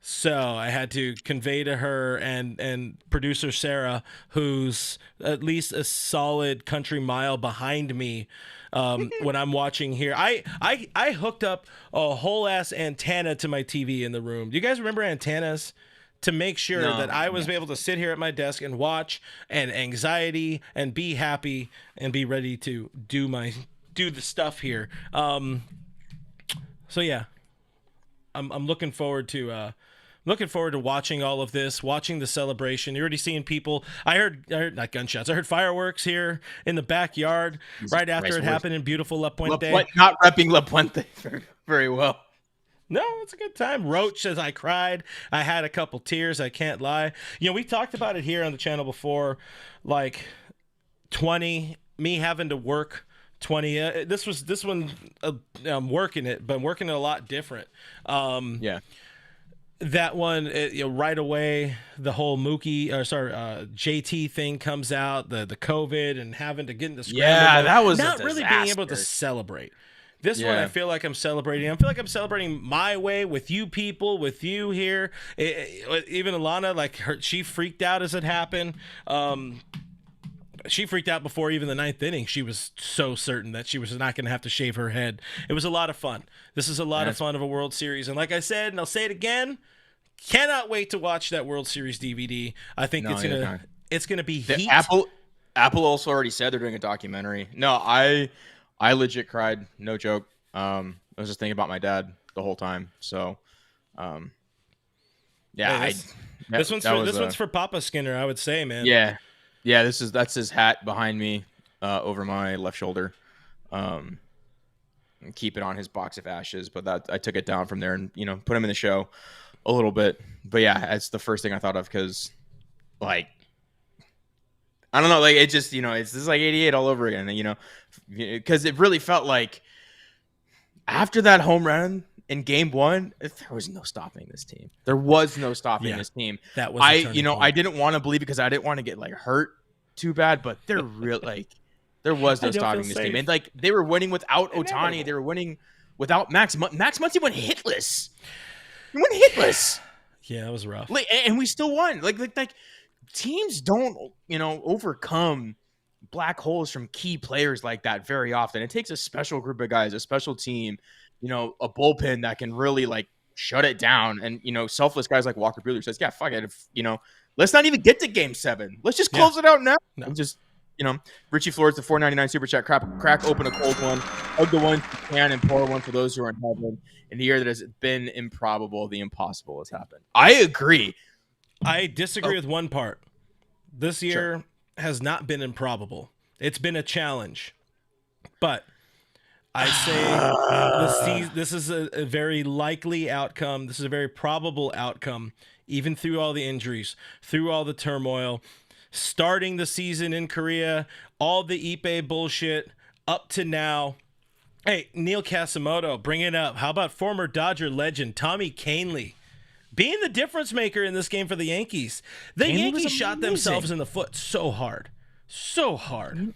So I had to convey to her and producer Sarah, who's at least a solid country mile behind me, when I'm watching here. I hooked up a whole ass antenna to my TV in the room. Do you guys remember antennas? To make sure that I was able to sit here at my desk and watch and anxiety and be happy and be ready to do the stuff here. So yeah, I'm looking forward to watching all of this, watching the celebration. You're already seeing people. I heard not gunshots. I heard fireworks here in the backyard right after it happened in beautiful La Puente. Not repping La Puente very well. No, it's a good time. Roach says, I cried. I had a couple tears. I can't lie. You know, we talked about it here on the channel before, like 20, me having to work 20. This one, I'm working it, but I'm working it a lot different. Yeah. That one, right away, the whole JT thing comes out, the COVID and having to get in the scramble. Yeah, that was not really being able to celebrate. This one, I feel like I'm celebrating. I feel like I'm celebrating my way with you people, with you here. Even Alana, she freaked out as it happened. She freaked out before even the 9th inning. She was so certain that she was not going to have to shave her head. It was a lot of fun. This is a lot of fun of a World Series. And like I said, and I'll say it again, cannot wait to watch that World Series DVD. I think it's gonna be heat. Apple also already said they're doing a documentary. No, I legit cried, no joke. I was just thinking about my dad the whole time. So, this one's for Papa Skinner, I would say, man. Yeah, that's his hat behind me, over my left shoulder. And keep it on his box of ashes, but that I took it down from there and put him in the show a little bit. But yeah, that's the first thing I thought of because, I don't know, it just, this is like 88 all over again, because it really felt like after that home run in game 1, there was no stopping this team. There was no stopping this team. That was I didn't want to believe because I didn't want to get hurt too bad, but they're real there was no stopping this team. And they were winning without Ohtani. They were winning without Max. Max Muncy went hitless. He went hitless. Yeah, that was rough. And we still won. Teams don't, overcome black holes from key players like that very often. It takes a special group of guys, a special team, a bullpen that can really shut it down. And, selfless guys like Walker Buehler says, yeah, fuck it. Let's not even get to game 7. Let's just close it out now. No. And just, Richie Flores, the $4.99 super chat, crack open a cold one, hug the ones you can, and pour one for those who are in heaven. In the year that has been improbable, the impossible has happened. I agree. I disagree with one part. This year has not been improbable. It's been a challenge. But I say this is a very likely outcome. This is a very probable outcome, even through all the injuries, through all the turmoil, starting the season in Korea, all the Ippei bullshit up to now. Hey, Neil Casimoto, bring it up. How about former Dodger legend Tommy Kahnle being the difference maker in this game for the Yankees? The Yankees shot themselves in the foot so hard. So hard.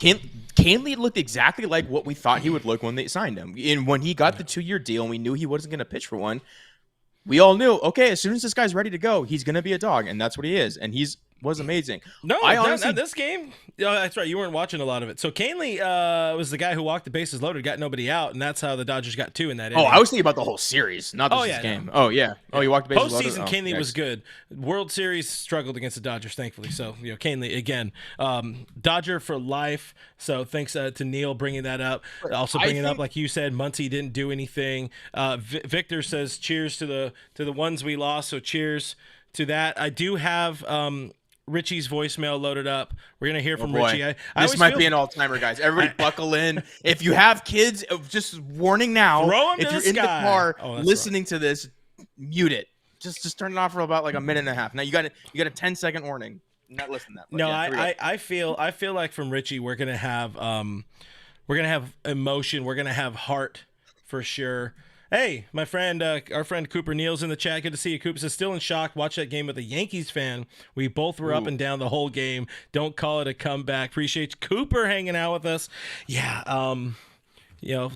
Kahnle looked exactly like what we thought he would look when they signed him. And when he got the 2-year deal and we knew he wasn't going to pitch for one, we all knew, okay, as soon as this guy's ready to go, he's going to be a dog. And that's what he is. And was amazing. No, honestly, this game, that's right. You weren't watching a lot of it. So Kahnle was the guy who walked the bases loaded, got nobody out, and that's how the Dodgers got 2 in that inning. Oh, I was thinking about the whole series, not this game. No. Oh, yeah. Oh, you walked the bases loaded? Postseason, Kahnle was good. World Series struggled against the Dodgers, thankfully. So, Kahnle, again, Dodger for life. So thanks to Neil bringing that up. Also bringing up, like you said, Muncy didn't do anything. Victor says, cheers to the ones we lost. So cheers to that. I do have Richie's voicemail loaded up. We're going to hear from Richie. This might be an all-timer, guys. Everybody buckle in. If you have kids, just warning now. If you're in the car listening to this, mute it. Just turn it off for about a minute and a half. Now you got a 10-second warning. Not listen to that. No, I feel like from Richie we're going to have emotion. We're going to have heart for sure. Hey, my friend, our friend Cooper Neal's in the chat. Good to see you, Cooper. Says, still in shock. Watch that game with a Yankees fan. We both were up and down the whole game. Don't call it a comeback. Appreciate Cooper hanging out with us. Yeah, to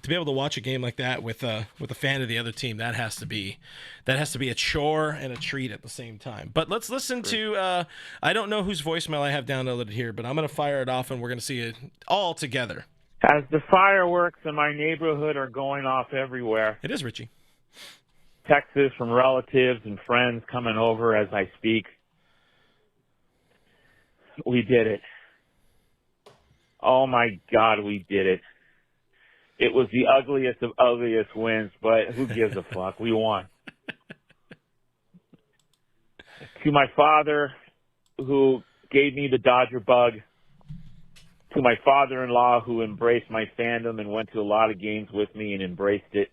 be able to watch a game like that with a fan of the other team, that has to be a chore and a treat at the same time. But let's listen to. I don't know whose voicemail I have downloaded here, but I'm gonna fire it off and we're gonna see it all together. As the fireworks in my neighborhood are going off everywhere. It is Richie. Texas from relatives and friends coming over as I speak. We did it. Oh my God, we did it. It was the ugliest of ugliest wins, but who gives a fuck? We won. To my father, who gave me the Dodger bug. To my father-in-law, who embraced my fandom and went to a lot of games with me and embraced it.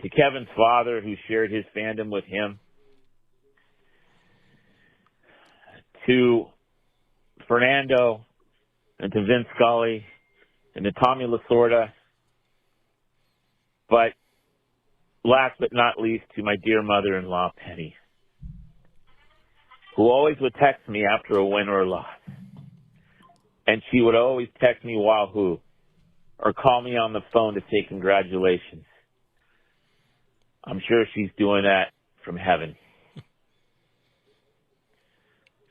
To Kevin's father, who shared his fandom with him. To Fernando, and to Vince Scully, and to Tommy Lasorda. But last but not least, to my dear mother-in-law, Penny, who always would text me after a win or a loss. And she would always text me wahoo, or call me on the phone to say congratulations. I'm sure she's doing that from heaven.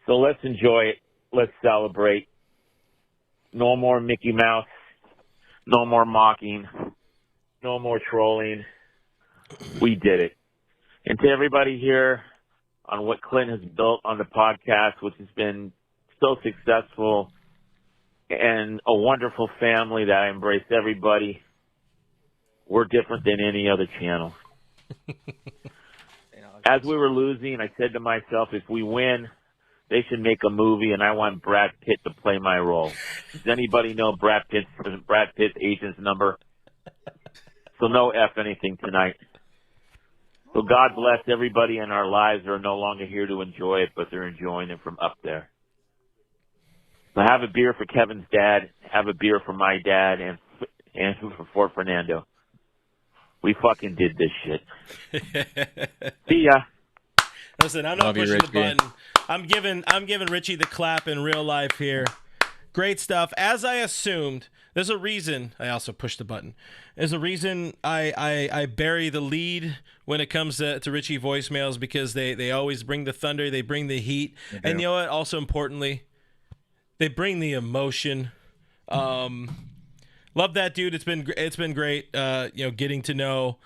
So let's enjoy it. Let's celebrate. No more Mickey Mouse. No more mocking. No more trolling. We did it. And to everybody here on what Clint has built on the podcast, which has been so successful, and a wonderful family that I embrace everybody. We're different than any other channel. As we were losing, I said to myself, if we win, they should make a movie, and I want Brad Pitt to play my role. Does anybody know Brad Pitt's agent's number? So no F anything tonight. So God bless everybody in our lives who are no longer here to enjoy it, but they're enjoying it from up there. So have a beer for Kevin's dad, have a beer for my dad, and for Fernando. We fucking did this shit. See ya. Listen, I'm not pushing the button. I'm giving Richie the clap in real life here. Great stuff. As I assumed, there's a reason I also pushed the button. There's a reason I bury the lead when it comes to Richie voicemails, because they always bring the thunder, they bring the heat, and you know what? Also importantly, they bring the emotion. Love that dude. It's been great. Getting to know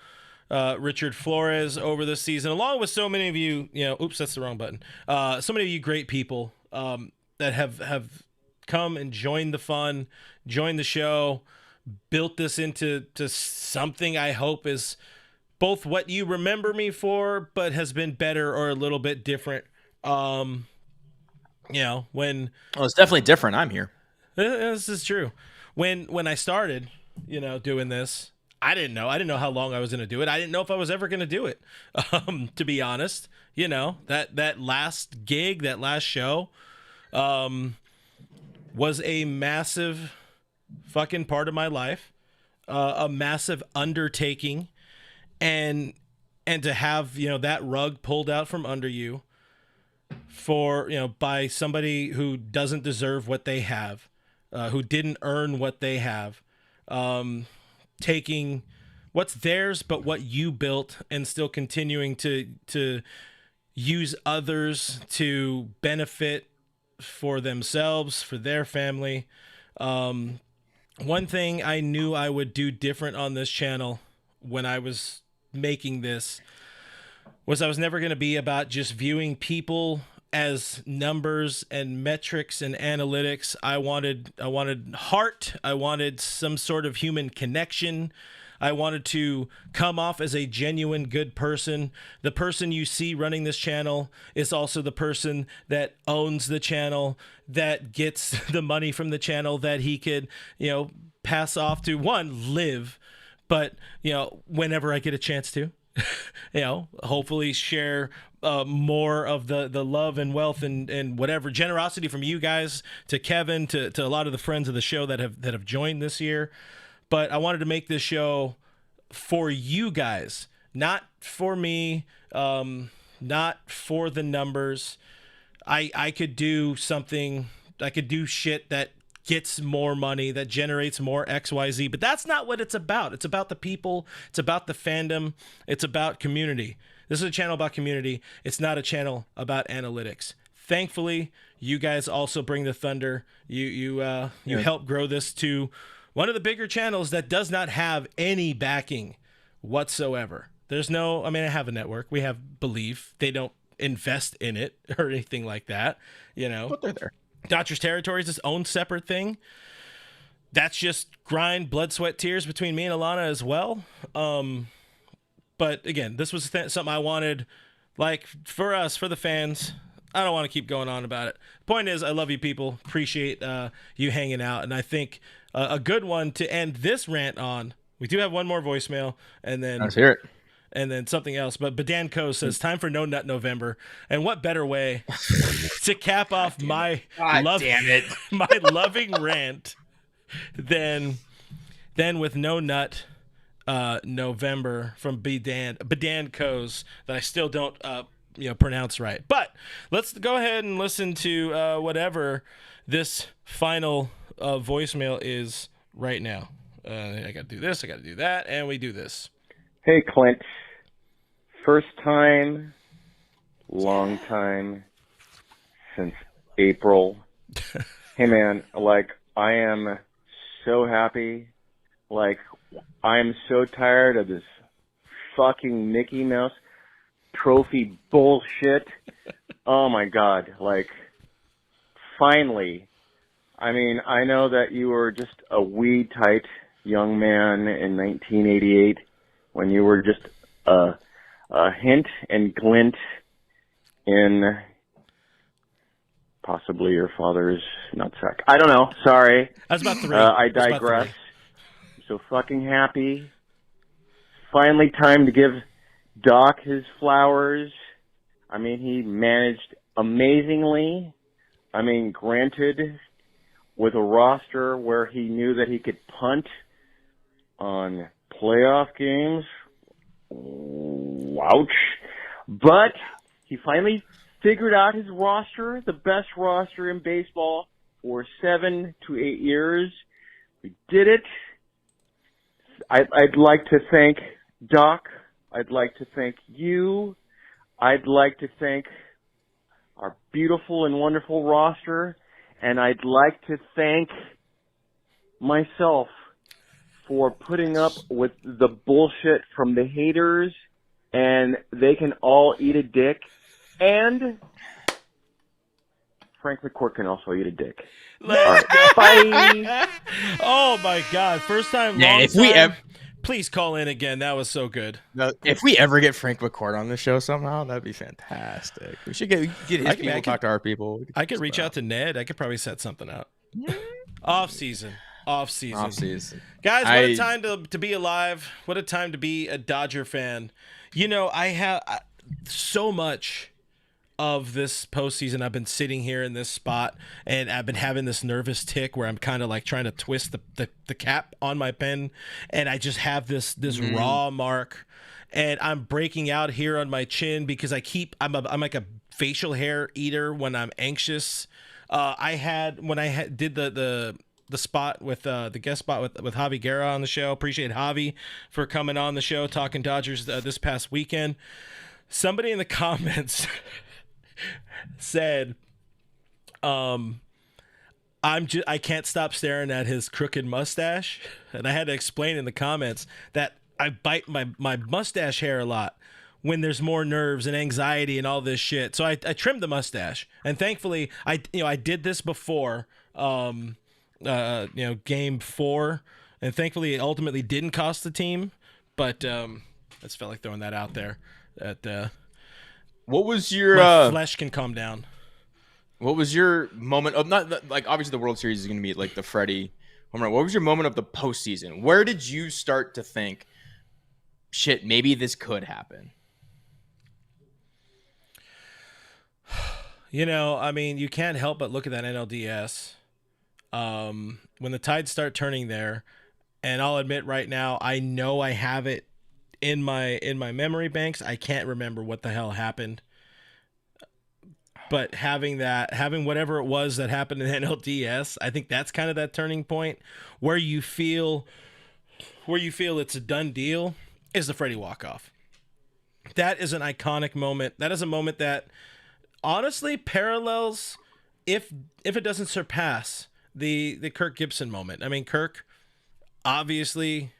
Richard Flores over this season, along with so many of you. Oops, that's the wrong button. So many of you great people that have come and joined the fun, joined the show, built this into something I hope is both what you remember me for, but has been better or a little bit different. When it's definitely different. I'm here. This is true. When I started, doing this, I didn't know how long I was going to do it. I didn't know if I was ever going to do it. To be honest, that last gig, that last show, was a massive fucking part of my life, a massive undertaking, and to have that rug pulled out from under you for by somebody who doesn't deserve what they have, who didn't earn what they have, taking what's theirs but what you built and still continuing to use others to benefit for themselves, for their family. One thing I knew I would do different on this channel when I was making this was I was never going to be about just viewing people as numbers and metrics and analytics. I wanted heart. I wanted some sort of human connection. I wanted to come off as a genuine good person. The person you see running this channel is also the person that owns the channel, that gets the money from the channel that he could, pass off to live, but, whenever I get a chance to, hopefully share more of the love and wealth and whatever generosity from you guys to Kevin, to a lot of the friends of the show that have joined this year. but I wanted to make this show for you guys, not for me, not for the numbers. I could do something. I could do shit that gets more money, that generates more XYZ, but that's not what it's about. It's about the people. It's about the fandom. It's about community. This is a channel about community. It's not a channel about analytics. Thankfully, you guys also bring the thunder. You help grow this to one of the bigger channels that does not have any backing whatsoever. There's no, I have a network. We have Believe. They don't invest in it or anything like that, But they're there. Dodgers Territory is its own separate thing. That's just grind, blood, sweat, tears between me and Alana as well. But again, this was something I wanted, like, for us, for the fans. I don't want to keep going on about it. Point is, I love you people. Appreciate you hanging out. And I think a good one to end this rant on, we do have one more voicemail, and then let's hear it. And then something else. But Dan Co says, time for No Nut November. And what better way to cap off my loving rant than with No Nut November from Bedan Co's that I still don't pronounce right. But let's go ahead and listen to whatever this final voicemail is right now. I got to do this, I got to do that, and we do this. Hey, Clint. First time, long time, since April. Hey, man, I am so happy. I am so tired of this fucking Mickey Mouse trophy bullshit. Oh, my God. Finally. I know that you were just a wee-tight young man in 1988 when you were just a hint and glint in possibly your father's nutsack. I don't know. Sorry. That's about 3. I digress. I'm so fucking happy. Finally time to give Doc his flowers. He managed amazingly. Granted, with a roster where he knew that he could punt on playoff games. Ouch. But he finally figured out his roster, the best roster in baseball for 7 to 8 years. We did it. I'd like to thank Doc. I'd like to thank you. I'd like to thank our beautiful and wonderful roster. And I'd like to thank myself for putting up with the bullshit from the haters, and they can all eat a dick. And Frank McCourt can also eat a dick. Let's go. Bye. Oh my God! First time, Man, long time. Please call in again. That was so good. If we ever get Frank McCourt on the show somehow, that'd be fantastic. We should get his people, talk to our people. I could reach out to Ned. I could probably set something up. Off season. Guys, what a time to be alive. What a time to be a Dodger fan. I have so much of this postseason. I've been sitting here in this spot, and I've been having this nervous tick where I'm kind of trying to twist the cap on my pen, and I just have this raw mark, and I'm breaking out here on my chin because I'm like a facial hair eater when I'm anxious. When I did the spot with the guest spot with Javi Guerra on the show. Appreciate Javi for coming on the show talking Dodgers this past weekend. Somebody in the comments said, I can't stop staring at his crooked mustache, and I had to explain in the comments that I bite my mustache hair a lot when there's more nerves and anxiety and all this shit. So I trimmed the mustache, and thankfully I did this before game 4, and thankfully it ultimately didn't cost the team, but I just felt like throwing that out there. What was your my flesh can calm down. What was your moment of obviously the World Series is going to be the Freddie home run. What was your moment of the postseason? Where did you start to think, shit, maybe this could happen? You can't help but look at that NLDS. When the tides start turning there, and I'll admit right now, I know I have it in my memory banks. I can't remember what the hell happened. But having whatever it was that happened in NLDS, I think that's kind of that turning point where you feel it's a done deal is the Freddie walk-off. That is an iconic moment. That is a moment that honestly parallels, if it doesn't surpass, the Kirk Gibson moment. I mean, Kirk obviously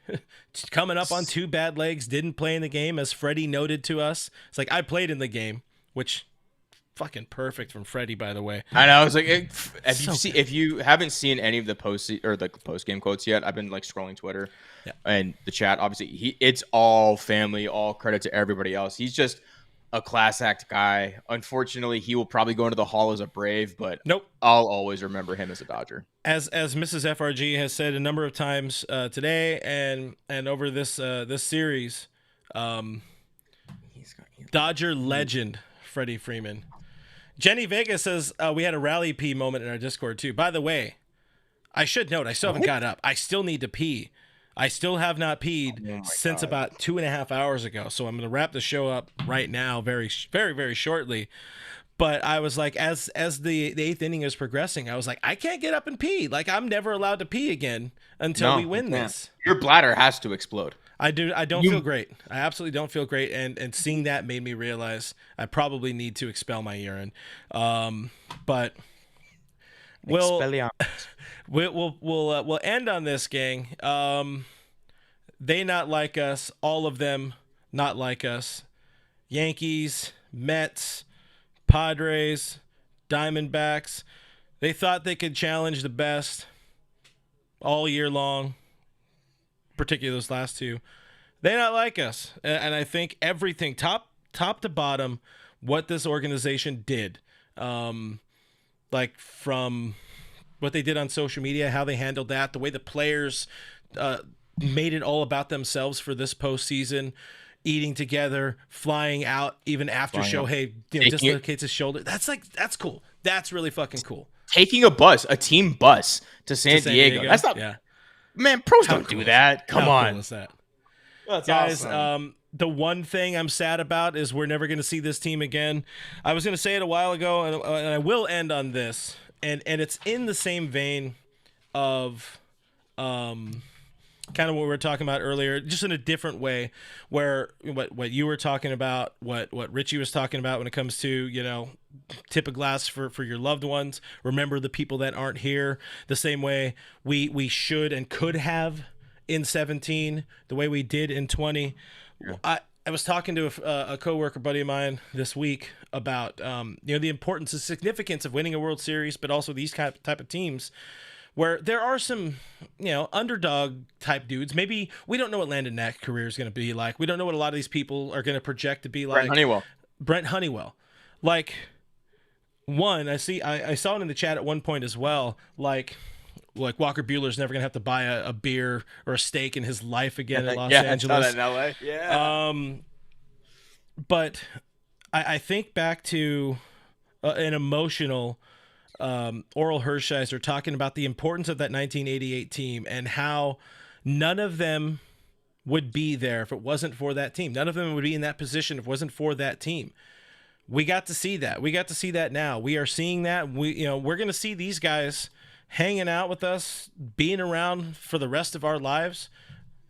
coming up on two bad legs, didn't play in the game, as Freddie noted to us. It's like, I played in the game, which fucking perfect from Freddie, by the way. I know. I was like, if you haven't seen any of the post game quotes yet, I've been like scrolling Twitter and the chat. Obviously, it's all family, all credit to everybody else. He's just a class act guy. Unfortunately, he will probably go into the Hall as a Brave, but nope, I'll always remember him as a Dodger. As Mrs. FRG has said a number of times today and over this series, Dodger legend Freddie Freeman. Jenny Vega says we had a rally pee moment in our Discord too. By the way, I should note I still haven't got up. I still need to pee. I still have not peed since about 2.5 hours ago. So I'm going to wrap the show up right now, very, very, very shortly. But I was like, as the eighth inning is progressing, I was like, I can't get up and pee. Like, I'm never allowed to pee again until we win this. Your bladder has to explode. I don't feel great. I absolutely don't feel great. And seeing that made me realize I probably need to expel my urine. But we'll end on this, gang. They not like us. All of them not like us. Yankees, Mets, Padres, Diamondbacks. They thought they could challenge the best all year long, particularly those last two. They not like us. And I think everything, top to bottom, what this organization did, like from what they did on social media, how they handled that, the way the players made it all about themselves for this postseason, eating together, flying out even after Shohei dislocates his shoulder. That's cool. That's really fucking cool. Taking a team bus to San Diego. That's not. Yeah. Man, pros don't do that. Come on. Cool is that? That's guys, awesome. The one thing I'm sad about is we're never going to see this team again. I was going to say it a while ago, and I will end on this. And it's in the same vein of kind of what we were talking about earlier, just in a different way, where what you were talking about, what Richie was talking about when it comes to, tip a glass for your loved ones. Remember the people that aren't here, the same way we should and could have in 17, the way we did in 20. Yeah. I was talking to a coworker buddy of mine this week about the importance and significance of winning a World Series, but also these type of teams where there are some underdog type dudes. Maybe we don't know what Landon Knack's career is going to be like. We don't know what a lot of these people are going to project to be like. Brent Honeywell. Like, one, I saw it in the chat at one point as well, like Walker Buehler's never going to have to buy a beer or a steak in his life again in Los Angeles. I saw that in LA. Yeah. But I think back to an emotional Oral Hershiser talking about the importance of that 1988 team and how none of them would be there if it wasn't for that team. None of them would be in that position if it wasn't for that team. We got to see that. We got to see that now. We are seeing that. We're going to see these guys hanging out with us, being around for the rest of our lives.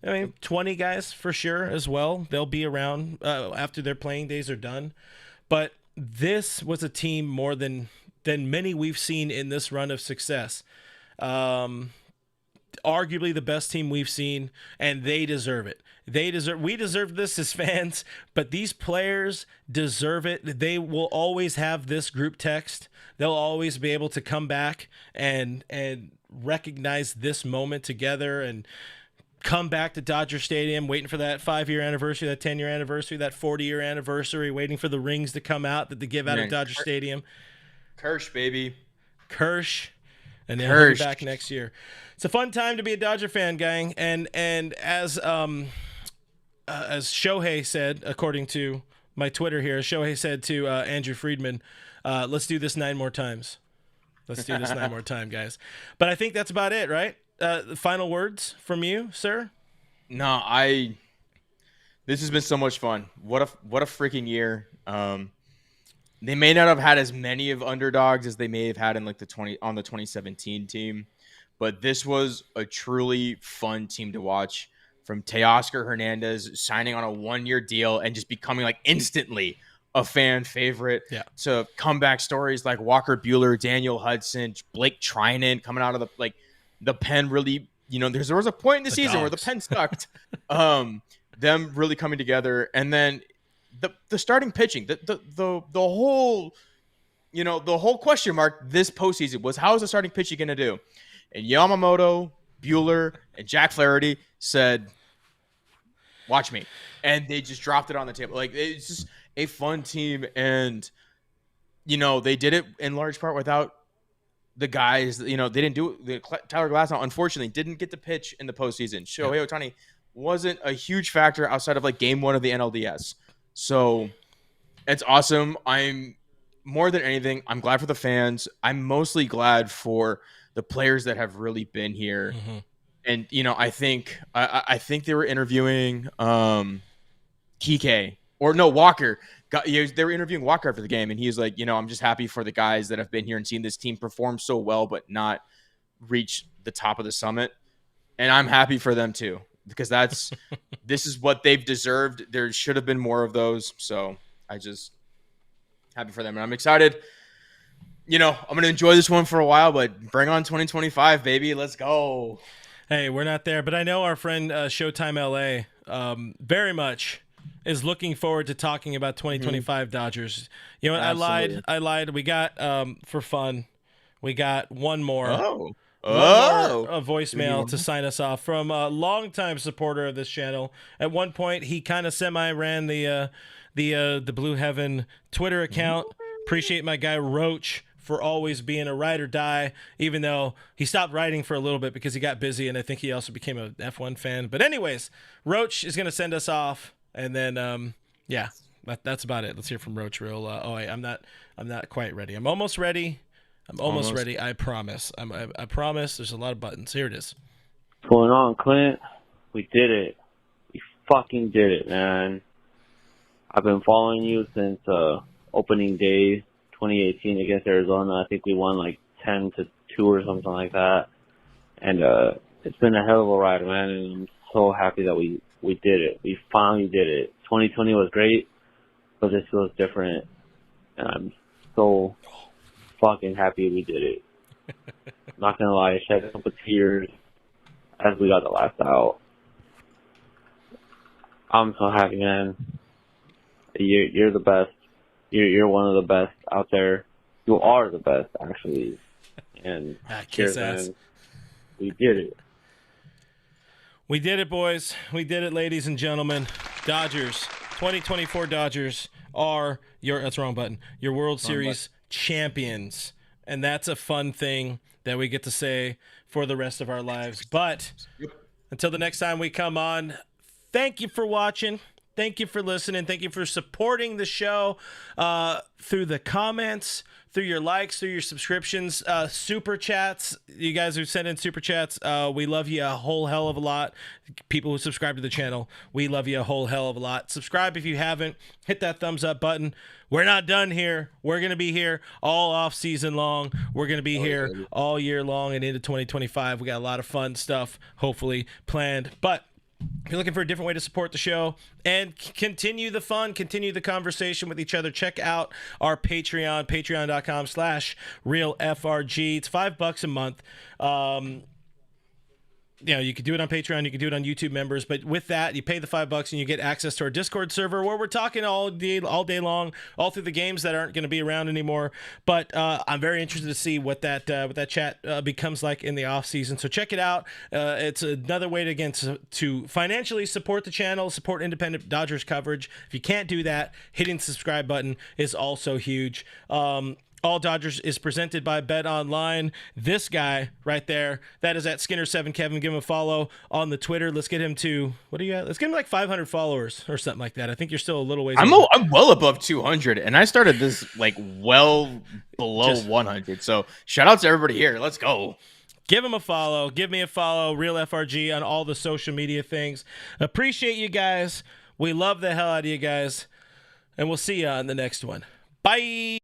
I mean, 20 guys for sure as well. They'll be around after their playing days are done. But this was a team more than many we've seen in this run of success. Arguably the best team we've seen, and they deserve it. We deserve this as fans, but these players deserve it. They will always have this group text. They'll always be able to come back and recognize this moment together and come back to Dodger Stadium, waiting for that 5-year anniversary, that 10-year anniversary, that 40-year anniversary, waiting for the rings to come out that they give out at Dodger Stadium. Kirsch, baby. Kirsch. And then he'll be back next year. It's a fun time to be a Dodger fan, gang. And as Shohei said, according to my Twitter here, Shohei said to Andrew Friedman, let's do this 9 more times. Let's do this 9 more times, guys. But I think that's about it, right? final words from you, sir? No, this has been so much fun. What a freaking year. They may not have had as many of underdogs as they may have had in like the 2017 team, but this was a truly fun team to watch. From Teoscar Hernandez signing on a 1-year deal and just becoming like instantly a fan favorite, to comeback stories like Walker Buehler, Daniel Hudson, Blake Trinan coming out of the pen. Really, there was a point in the season where the pen sucked. Them really coming together, and then the starting pitching, the whole question mark this postseason was, how is the starting pitching going to do? And Yamamoto, Buehler, and Jack Flaherty said, watch me. And they just dropped it on the table. Like, it's just a fun team. And, they did it in large part without the guys. They didn't do it. Tyler Glasnow, unfortunately, didn't get to pitch in the postseason. Shohei Ohtani wasn't a huge factor outside of like game 1 of the NLDS. So it's awesome. I'm more than anything, I'm glad for the fans. I'm mostly glad for the players that have really been here. Mm-hmm. And, I think they were interviewing Kike or no, Walker. They were interviewing Walker after the game, and he was like, I'm just happy for the guys that have been here and seen this team perform so well, but not reach the top of the summit. And I'm happy for them too, because this is what they've deserved. There should have been more of those. So I just happy for them. And I'm excited. I'm going to enjoy this one for a while, but bring on 2025, baby. Let's go. Hey, we're not there, but I know our friend Showtime LA very much is looking forward to talking about 2025 Dodgers. You know what? Absolutely. I lied. We got, for fun, we got one more. A voicemail to sign us off from a longtime supporter of this channel. At one point, he kind of semi-ran the Blue Heaven Twitter account. Appreciate my guy Roach for always being a ride or die, even though he stopped writing for a little bit because he got busy, and I think he also became a F1 fan. But anyways, Roach is going to send us off, and then that's about it. Let's hear from Roach real. I'm not quite ready. I'm almost ready. I'm almost ready. I promise. I promise. There's a lot of buttons. Here it is. What's going on, Clint? We did it. We fucking did it, man. I've been following you since opening day 2018 against Arizona. I think we won like 10-2 or something like that. And it's been a hell of a ride, man. And I'm so happy that we did it. We finally did it. 2020 was great, but this feels different. And I'm so fucking happy we did it. Not gonna lie, I shed a couple tears as we got the last out. I'm so happy, man. You're the best. You're one of the best out there. You are the best, actually. And kiss ass. Man. We did it. We did it, boys. We did it, ladies and gentlemen. Dodgers, 2024 Dodgers are that's wrong button. Your World Series champions. And that's a fun thing that we get to say for the rest of our lives. But until the next time we come on, thank you for watching. Thank you for listening. Thank you for supporting the show through the comments, through your likes, through your subscriptions, super chats. You guys who sent in super chats, we love you a whole hell of a lot. People who subscribe to the channel, we love you a whole hell of a lot. Subscribe if you haven't. Hit that thumbs up button. We're not done here. We're going to be here all off season long. We're going to be here all year long and into 2025. We got a lot of fun stuff, hopefully, planned. But if you're looking for a different way to support the show and continue the fun, continue the conversation with each other, check out our Patreon, patreon.com/realfrg. It's $5 a month. You could do it on Patreon, you could do it on YouTube members, but with that, you pay the $5 and you get access to our Discord server where we're talking all day long, all through the games that aren't going to be around anymore. But I'm very interested to see what that chat becomes like in the off season. So check it out. It's another way to financially support the channel, support independent Dodgers coverage. If you can't do that, hitting the subscribe button is also huge. All Dodgers is presented by Bet Online. This guy right there, that is at Skinner7Kevin. Give him a follow on the Twitter. Let's get him to, what are you at? Let's get him like 500 followers or something like that. I think you're still a little ways. I'm well above 200, and I started this like well below 100. So shout out to everybody here. Let's go. Give him a follow. Give me a follow. Real FRG on all the social media things. Appreciate you guys. We love the hell out of you guys. And we'll see you on the next one. Bye.